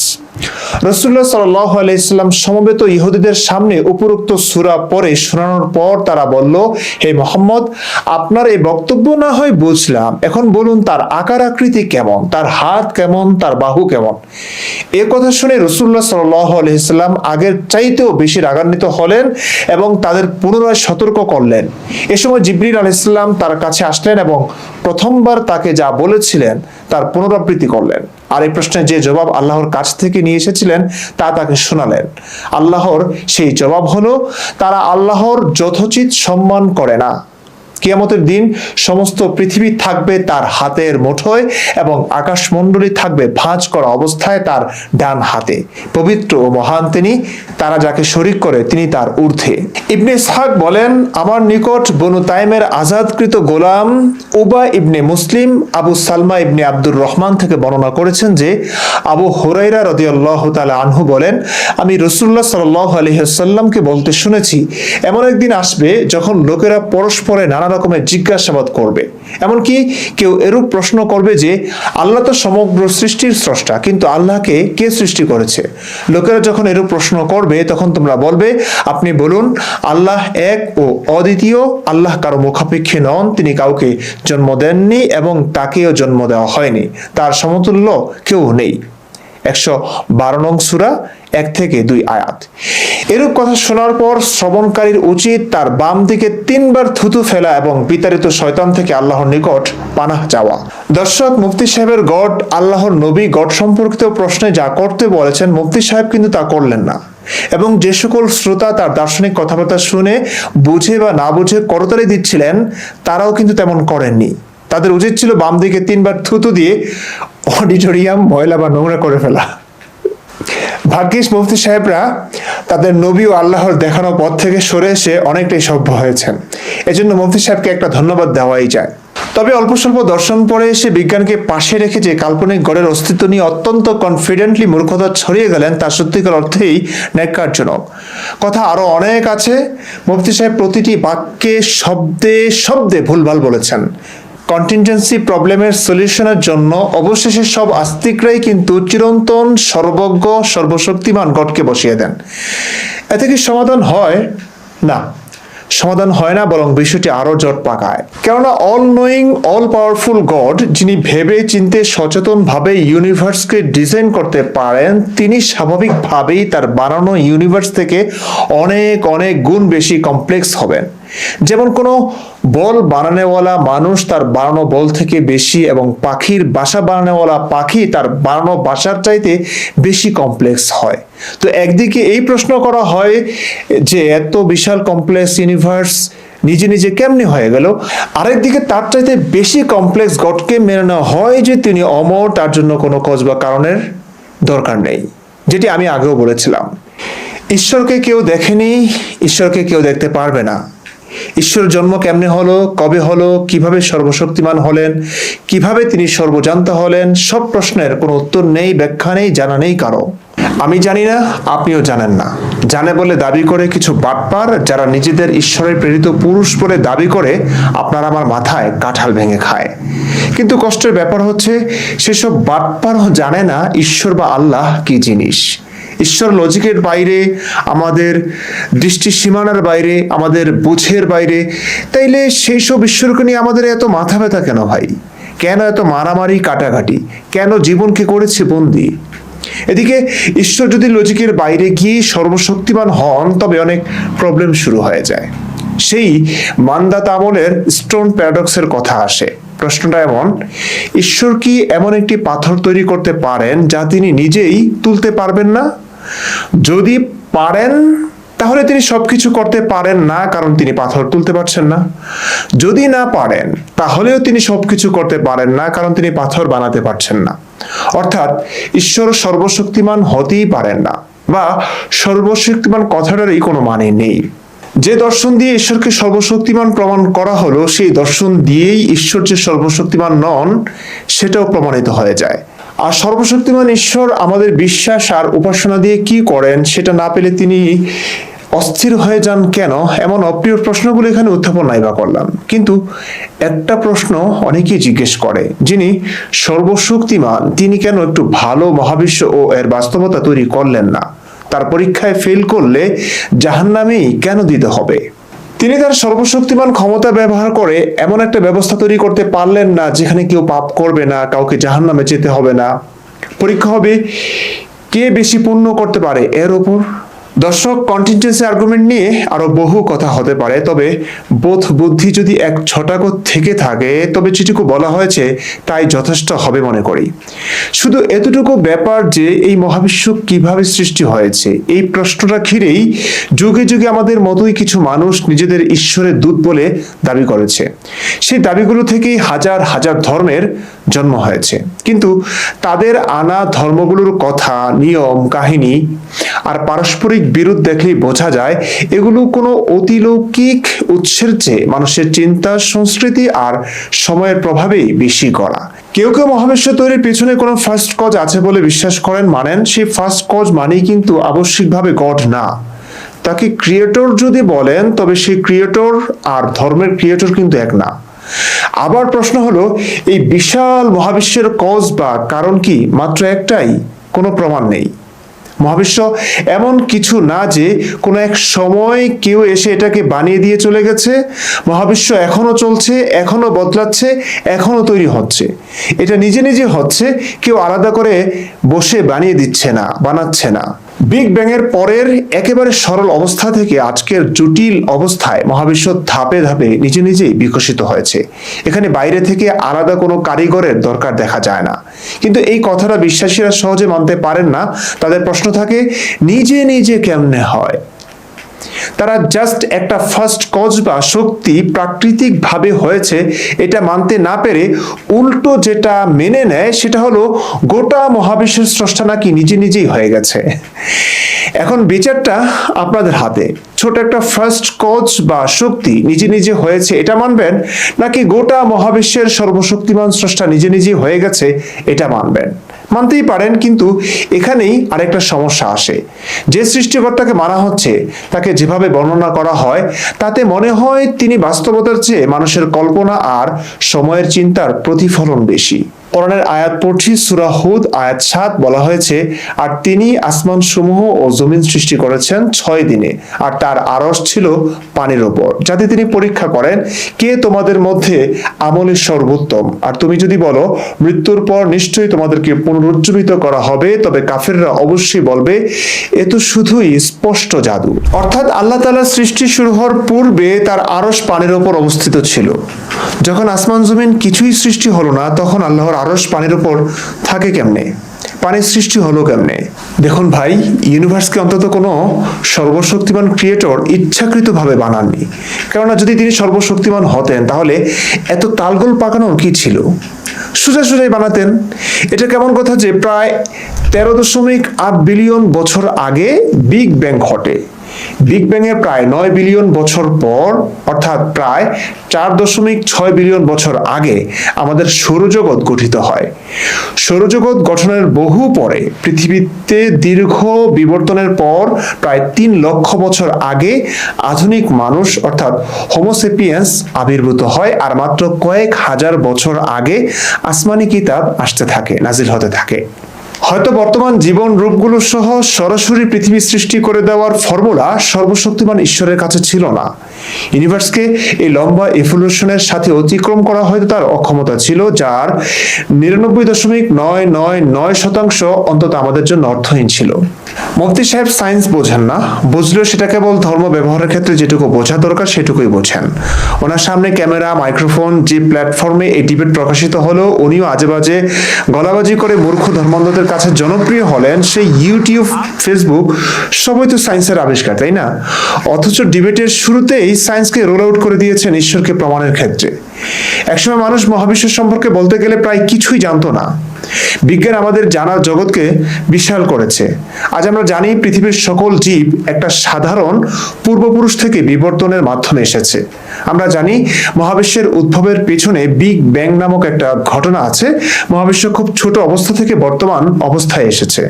রাসূলুল্লাহ সাল্লাল্লাহু আলাইহি সাল্লাম সমবেত ইহুদিদের সামনে উপরোক্ত সূরা পড়ে শোনানোর পর তারা বলল, হে মুহাম্মদ, আপনার এই বক্তব্য না হয় বুঝলাম, এখন বলুন তার আকার আকৃতি কেমন, তার হাত কেমন, তার বাহু কেমন? এ কথা শুনে রাসূলুল্লাহ সাল্লাল্লাহু আলাইহি সাল্লাম আগের চাইতেও বেশি রাগান্বিত হলেন এবং তাদের পুনরায় সতর্ক করলেন। এ সময় জিবরিল আলাইহিস সালাম তার কাছে আসলেন এবং প্রথমবার তাকে যা বলেছিলেন তার পুনরাবৃত্তি করলেন। আর এই প্রশ্নের যে জবাব আল্লাহর কাছ থেকে নিয়ে এসেছিলেন তা তাকে শোনালেন। আল্লাহর সেই জবাব হলো, তারা আল্লাহর যথোচিত সম্মান করে না। কিয়ামতের দিন সমস্ত পৃথিবী থাকবে তার হাতের মুঠোয় এবং আকাশমণ্ডলী থাকবে ভাঁজ করা অবস্থায় তার ডান হাতে। পবিত্র ও মহান তিনি, তারা যাকে শরীক করে তিনি তার ঊর্ধ্বে। ইবনে ইসহাক বলেন, আমার নিকট বনু তাইমের আজাদকৃত গোলাম উবা ইবনে মুসলিম আবু সালমা ইবনে আব্দুর রহমান থেকে বর্ণনা করেছেন যে আবু হুরায়রা রাদিয়াল্লাহু তাআলা আনহু বলেন, আমি রাসূলুল্লাহ সাল্লাল্লাহু আলাইহি ওয়াসাল্লামকে বলতে শুনেছি, এমন একদিন আসবে যখন লোকেরা পরস্পরে নানা রকমের জিজ্ঞাসাবাদ করবে। এমনকি কেউ এরূপ প্রশ্ন করবে যে আল্লাহ তো সমগ্র সৃষ্টির স্রষ্টা, কিন্তু আল্লাহকে কে সৃষ্টি করেছে? লোকেরা যখন এরূপ প্রশ্ন করবে তখন তোমরা বলবে, আপনি বলুন আল্লাহ এক ও অদ্বিতীয়, আল্লাহ কারো মুখাপেক্ষী নন, তিনি কাউকে জন্ম দেননি এবং তাকেও জন্ম দেওয়া হয়নি, তার সমতুল্য কেউ নেই। 112 নং সূরা 1 থেকে 2 আয়াত। এরূপ কথা শোনার পর শ্রবণকারীর উচিত তার বাম দিকে 3 বার থুতু ফেলা এবং বিতাড়িত শয়তান থেকে আল্লাহর নিকট পানাহ চাওয়া। দর্শক, মুফতি সাহেবের গড আল্লাহর নবী গড সম্পর্কিত প্রশ্নে যা করতে বলেছেন মুফতি সাহেব কিন্তু তা করলেন না, এবং যে সকল শ্রোতা তার দার্শনিক কথাবার্তা শুনে বুঝে বা না বুঝে করতালি দিচ্ছিলেন তারাও কিন্তু তেমন করেননি। তাদের উচিত ছিল বাম দিকে 3 বার থুতু দিয়ে অডিটোরিয়াম ময়লা বা নোংরা করে ফেলা। ভাগ্যিস মুফতি সাহেবরা তাদের নবী ও আল্লাহর দেখানো পথ থেকে সরে এসে অনেকটাই সভ্য হয়েছেন। এজন্য মুফতি সাহেবকে একটা ধন্যবাদ দেওয়াই যায়। তবে অল্প স্বল্প দর্শন পড়ে এসে বিজ্ঞানকে পাশে রেখে যে কাল্পনিক গড়ের অস্তিত্ব নিয়ে অত্যন্ত কনফিডেন্টলি মূর্খতা ছড়িয়ে গেলেন তা সত্যিকার অর্থেই ন্যাক্কারজনক। কথা আরো অনেক আছে। মুফতি সাহেব প্রতিটি বাক্যে শব্দে শব্দে ভুলভাল বলেছেন। কন্টিনজেন্সি প্রবলেমের সলিউশনের জন্য অবশেষে সব আস্তিকরাই কিন্তু চিরন্তন সর্বজ্ঞ সর্বশক্তিমান গডকে বসিয়ে দেন। এতে কি সমাধান হয়? না, সমাধান হয় না, বরং বিষয়টি আরো জট পাকায়। কেননা all knowing all powerful god, যিনি ভেবে চিন্তে সচেতনভাবে ইউনিভার্সকে ডিজাইন করতে পারেন, তিনি স্বাভাবিকভাবেই তার বানানো ইউনিভার্স থেকে অনেক অনেক গুণ বেশি কমপ্লেক্স হবেন। যেমন কোনো বল বানানোওয়ালা মানুষ তার বানানো বল থেকে বেশি, এবং পাখির বাসা বানানোওয়ালা পাখি তার বানানো বাসার চাইতে বেশি কমপ্লেক্স হয়। তো একদিকে এই প্রশ্ন করা হয় যে এত বিশাল কমপ্লেক্স ইউনিভার্স নিজে নিজে কেমনি হয়ে গেল? আরেকদিকে তার চাইতে বেশি কমপ্লেক্স গডকে মেনে নেওয়া হয় যে তিনি অমর, তার জন্য কোনো কজ বা কারণের দরকার নেই, যেটি আমি আগেও বলেছিলাম। ঈশ্বরকে কেউ দেখেনি, ঈশ্বরকে কেউ দেখতে পারবে না। ঈশ্বর জন্ম কেমনে হলো, কবে হলো, কিভাবে সর্বশক্তিমান হলেন, কিভাবে তিনি সর্বজান্ত হলেন, সব প্রশ্নের কোনো উত্তর নেই, ব্যাখ্যা নেই, জানা নেই কারো। আমি জানি না, আপনিও জানেন না। জানে বলে দাবি করে কিছু বাটপার, যারা নিজেদের ঈশ্বরের প্রেরিত পুরুষ বলে দাবি করে আপনার আমার মাথায় কাঁঠাল ভেঙে খায়। কিন্তু কষ্টের ব্যাপার হচ্ছে সেসব বাটপারও জানে না ঈশ্বর বা আল্লাহ কি জিনিস। ঈশ্বর লজিকের বাইরে, আমাদের দৃষ্টি সীমানার বাইরে, আমাদের বুঝের বাইরে। তাইলে সেই সব ঈশ্বরকে নিয়ে আমাদের এত মাথা ব্যথা কেন ভাই? কেন এত মারামারি কাটাকাটি? কেন জীবনকে করেছে বন্দি? এদিকে ঈশ্বর যদি লজিকের বাইরে গিয়ে সর্বশক্তিমান হন, তবে অনেক প্রবলেম শুরু হয়ে যায়। সেই মান্দাত আমলের স্টোন প্যারাডক্সের কথা আসে। প্রশ্নটা এমন, ঈশ্বর কি এমন একটি পাথর তৈরি করতে পারেন যা তিনি নিজেই তুলতে পারবেন না? যদি পারেন তাহলে তিনি সবকিছু করতে পারেন না, কারণ তিনি পাথর তুলতে পারছেন না। যদি না পারেন তাহলেও তিনি সবকিছু করতে পারেন না, কারণ তিনি পাথর বানাতে পারছেন না। অর্থাৎ ঈশ্বর সর্বশক্তিমান হতেই পারেন না, বা সর্বশক্তিমান কথাটারই কোনো মানে নেই। যে দর্শন দিয়ে ঈশ্বরকে সর্বশক্তিমান প্রমাণ করা হলো, সেই দর্শন দিয়েই ঈশ্বর যে সর্বশক্তিমান নন সেটাও প্রমাণিত হয়ে যায়। আর সর্বশক্তিমান ঈশ্বর আমাদের বিশ্বাস আর উপাসনা দিয়ে কি করেন সেটা না পেলে তিনি অস্থির হয়ে যান কেন? এমন অপ্রিয় প্রশ্নগুলো এখানে উত্থাপন নাইবা করলাম। কিন্তু একটা প্রশ্ন অনেকেই জিজ্ঞেস করে, যিনি সর্বশক্তিমান তিনি কেন একটু ভালো মহাবিশ্ব ও এর বাস্তবতা তৈরি করলেন না? তার পরীক্ষায় ফেল করলে জাহান্নামেই কেন দিতে হবে? তিনি তার সর্বশক্তিমান ক্ষমতা ব্যবহার করে এমন একটা ব্যবস্থা তৈরি করতে পারলেন না যেখানে কেউ পাপ করবে না, কাউকে জাহান্নামে যেতে হবে না। পরীক্ষা হবে কে বেশি পুণ্য করতে পারে এর উপর। দর্শক, কন্টিনজেন্সি আর্গুমেন্ট নিয়ে আরো বহু কথা হতে পারে, তবে বোধ বুদ্ধি যদি এক ছটাক থেকে থাকে তবে যেটুকু বলা হয়েছে তাই যথেষ্ট হবে মনে করি। শুধু এতটুকু ব্যাপার যে এই মহাবিশ্ব কিভাবে সৃষ্টি হয়েছে, এই প্রশ্নটা ঘিরেই যুগে যুগে আমাদের মতোই কিছু মানুষ নিজেদের ঈশ্বরের দূত বলে দাবি করেছে। সেই দাবিগুলো থেকেই হাজার হাজার ধর্মের জন্ম হয়েছে। কিন্তু তাদের আনা ধর্মগুলোর কথা, নিয়ম, কাহিনী আর পারস্পরিক বিরোধ দেখলেই বোঝা যায় এগুলো কোনো অতিলৌকিক উৎসের চেয়ে মানুষের চিন্তা, সংস্কৃতি আর সময়ের প্রভাবেই বেশি করা। কেউ কেউ মহাবিশ্ব তৈরির পিছনে কোনো ফার্স্ট কজ আছে বলে বিশ্বাস করেন, মানেন সেই ফার্স্ট কজ মানেই কিন্তু আবশ্যিকভাবে গড না। তাকে ক্রিয়েটর যদি বলেন তবে সেই ক্রিয়েটর আর ধর্মের ক্রিয়েটর কিন্তু এক না। আবার প্রশ্ন হলো, এই বিশাল মহাবিশ্বের কজ বা কারণ কি মাত্র একটাই? কোনো প্রমাণ নেই। মহাবিশ্ব এমন কিছু না যে কোনো এক সময় কেউ এসে এটাকে বানিয়ে দিয়ে চলে গেছে। মহাবিশ্ব এখনো চলছে, এখনো বদলাচ্ছে, এখনো তৈরি হচ্ছে। এটা নিজে নিজে হচ্ছে, কেউ আলাদা করে বসে বানিয়ে দিচ্ছে না, বানাচ্ছে না। বিগ ব্যাং এর পরের একেবারে সরল অবস্থা থেকে আজকের জটিল অবস্থায় মহাবিশ্ব ধাপে ধাপে নিজে নিজেই বিকশিত হয়েছে। এখানে বাইরে থেকে আলাদা কোনো কারিগরের দরকার দেখা যায় না। কিন্তু এই কথাটা বিশ্বাসীরা সহজে মানতে পারেন না। তাদের প্রশ্ন থাকে, নিজে নিজে কেমনে হয়? তারা জাস্ট একটা ফার্স্ট কজ বা শক্তি প্রাকৃতিকভাবে হয়েছে এটা মানতে না পেরে উল্টো যেটা মেনে নেয় সেটা হলো গোটা মহাবিশ্বের স্রষ্টা নাকি নিজে নিজেই হয়ে গেছে। এখন বিচারটা আপনাদের হাতে। ছোট একটা ফার্স্ট কজ বা শক্তি নিজে নিজে হয়েছে এটা মানবেন, নাকি গোটা মহাবিশ্বের সর্বশক্তিমান স্রষ্টা নিজে নিজে হয়ে গেছে এটা মানবেন? মানতেই পারেন, কিন্তু এখানেই আরেকটা সমস্যা আসে। যে সৃষ্টিকর্তাকে মানা হচ্ছে তাকে যেভাবে বর্ণনা করা হয় তাতে মনে হয় তিনি বাস্তবতার চেয়ে মানুষের কল্পনা আর সময়ের চিন্তার প্রতিফলন বেশি। কোরআনের আয়াত পড়ছি, সূরা হুদ আয়াত 7, বলা হয়েছে, আর তিনি আসমান সমূহ ও জমিন সৃষ্টি করেছেন 6 দিনে, আর তার আরশ ছিল পানির ওপর, যাতে তিনি পরীক্ষা করেন কে তোমাদের মধ্যে আমলে সর্বোত্তম। আর তুমি যদি বলো মৃত্যুর পর নিশ্চয়ই তোমাদেরকে পুনরুজ্জীবিত করা হবে, তবে কাফেররা অবশ্যই বলবে এ তো শুধুই স্পষ্ট জাদু। অর্থাৎ আল্লাহ তাআলার সৃষ্টি শুরু হওয়ার পূর্বে তার আরশ পানির ওপর অবস্থিত ছিল। যখন আসমান জমিন কিছুই সৃষ্টি হলো না, তখন আল্লাহর আরশ পানির উপর থাকে কেমনে? পানির সৃষ্টি হলো কেমনে? দেখুন ভাই, ইউনিভার্সকে অন্তত কোনো সর্বশক্তিমান ক্রিয়েটর ইচ্ছাকৃতভাবে বানাননি। কেননা যদি তিনি সর্বশক্তিমান হতেন তাহলে এত তালগোল পাকানোর কি ছিল? সোজা সোজাই বানাতেন। এটা কেমন কথা যে প্রায় 13.8 বিলিয়ন বছর আগে বিগ ব্যাং ঘটে। বিগ ব্যাং এর প্রায় 9 বিলিয়ন বছর পর, অর্থাৎ প্রায় 4.6 বিলিয়ন বছর আগে আমাদের সৌরজগৎ গঠিত হয়। সৌরজগৎ গঠনের বহু পরে পৃথিবীতে দীর্ঘ বিবর্তনের পর প্রায় 3 লক্ষ বছর আগে আধুনিক মানুষ অর্থাৎ হোমোসেপিয়েন্স আবির্ভূত হয়, আর মাত্র কয়েক হাজার বছর আগে আসমানি কিতাব আসতে থাকে, নাজিল হতে থাকে। হয়তো বর্তমান জীবন রূপগুলো সহ সরাসরি পৃথিবী সৃষ্টি করে দেওয়ার ফর্মুলা সর্বশক্তিমান ঈশ্বরের কাছে ছিল না। ইউনিভার্সকে এই লম্বা ইভলিউশনের সাথে অতিক্রম করা হয়তো তার অক্ষমতা ছিল, যার 99.999% অন্তত আমাদের জন্য অর্থহীন ছিল। মুফতি সাহেব সায়েন্স বোঝেন না, বুঝলেও সেটা কেবল ধর্ম ব্যবহারের ক্ষেত্রে যেটুকু বোঝা দরকার সেটুকুই বোঝেন। ওনার সামনে ক্যামেরা, মাইক্রোফোন, যে প্ল্যাটফর্মে এই ডিবেট প্রকাশিত হলো, উনিও আজে বাজে গলাবাজি করে মূর্খ ধর্মান্ধদের কাছে জনপ্রিয় হলেন। সেই ইউটিউব, ফেসবুক সবই তো সায়েন্সের আবিষ্কার, তাই না? অথচ ডিবেটের শুরুতেই সায়েন্সকে রোল আউট করে দিয়েছেন ঈশ্বরকে প্রমাণের ক্ষেত্রে। একসময় মানুষ মহাবিশ্ব সম্পর্কে বলতে গেলে প্রায় কিছুই জানতো না। বিজ্ঞান আমাদের জানার জগৎকে বিশাল করেছে। আজ আমরা জানি পৃথিবীর সকল জীব একটা সাধারণ পূর্বপুরুষ থেকে বিবর্তনের মাধ্যমে এসেছে। আমরা জানি মহাবিশ্বের উদ্ভবের পেছনে বিগ ব্যাং নামক একটা ঘটনা আছে। মহাবিশ্ব খুব ছোট অবস্থা থেকে বর্তমান অবস্থায় এসেছে।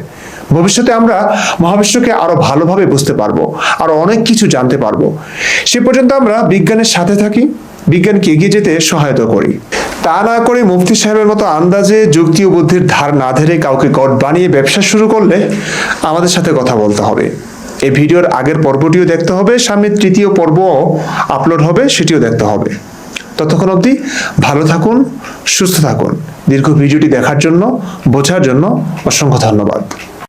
ভবিষ্যতে আমরা মহাবিশ্বকে আরো ভালোভাবে বুঝতে পারবো, আরো অনেক কিছু জানতে পারবো। সে পর্যন্ত আমরা বিজ্ঞানের সাথে থাকি, বিজ্ঞানকে এগিয়ে যেতে সহায়তা করি। তা না করে মুফতি সাহেবের মতো আন্দাজে যুক্তি ও বুদ্ধির ধার না ধরে কাউকে গড বানিয়ে ব্যবসা শুরু করলে আমাদের সাথে কথা বলতে হবে। এই ভিডিওর আগের পর্বটিও দেখতে হবে, সামনে 3য় পর্ব আপলোড হবে, সেটিও দেখতে হবে। ততক্ষণ অবধি ভালো থাকুন, সুস্থ থাকুন। দীর্ঘ ভিডিওটি দেখার জন্য, বোঝার জন্য অসংখ্য ধন্যবাদ।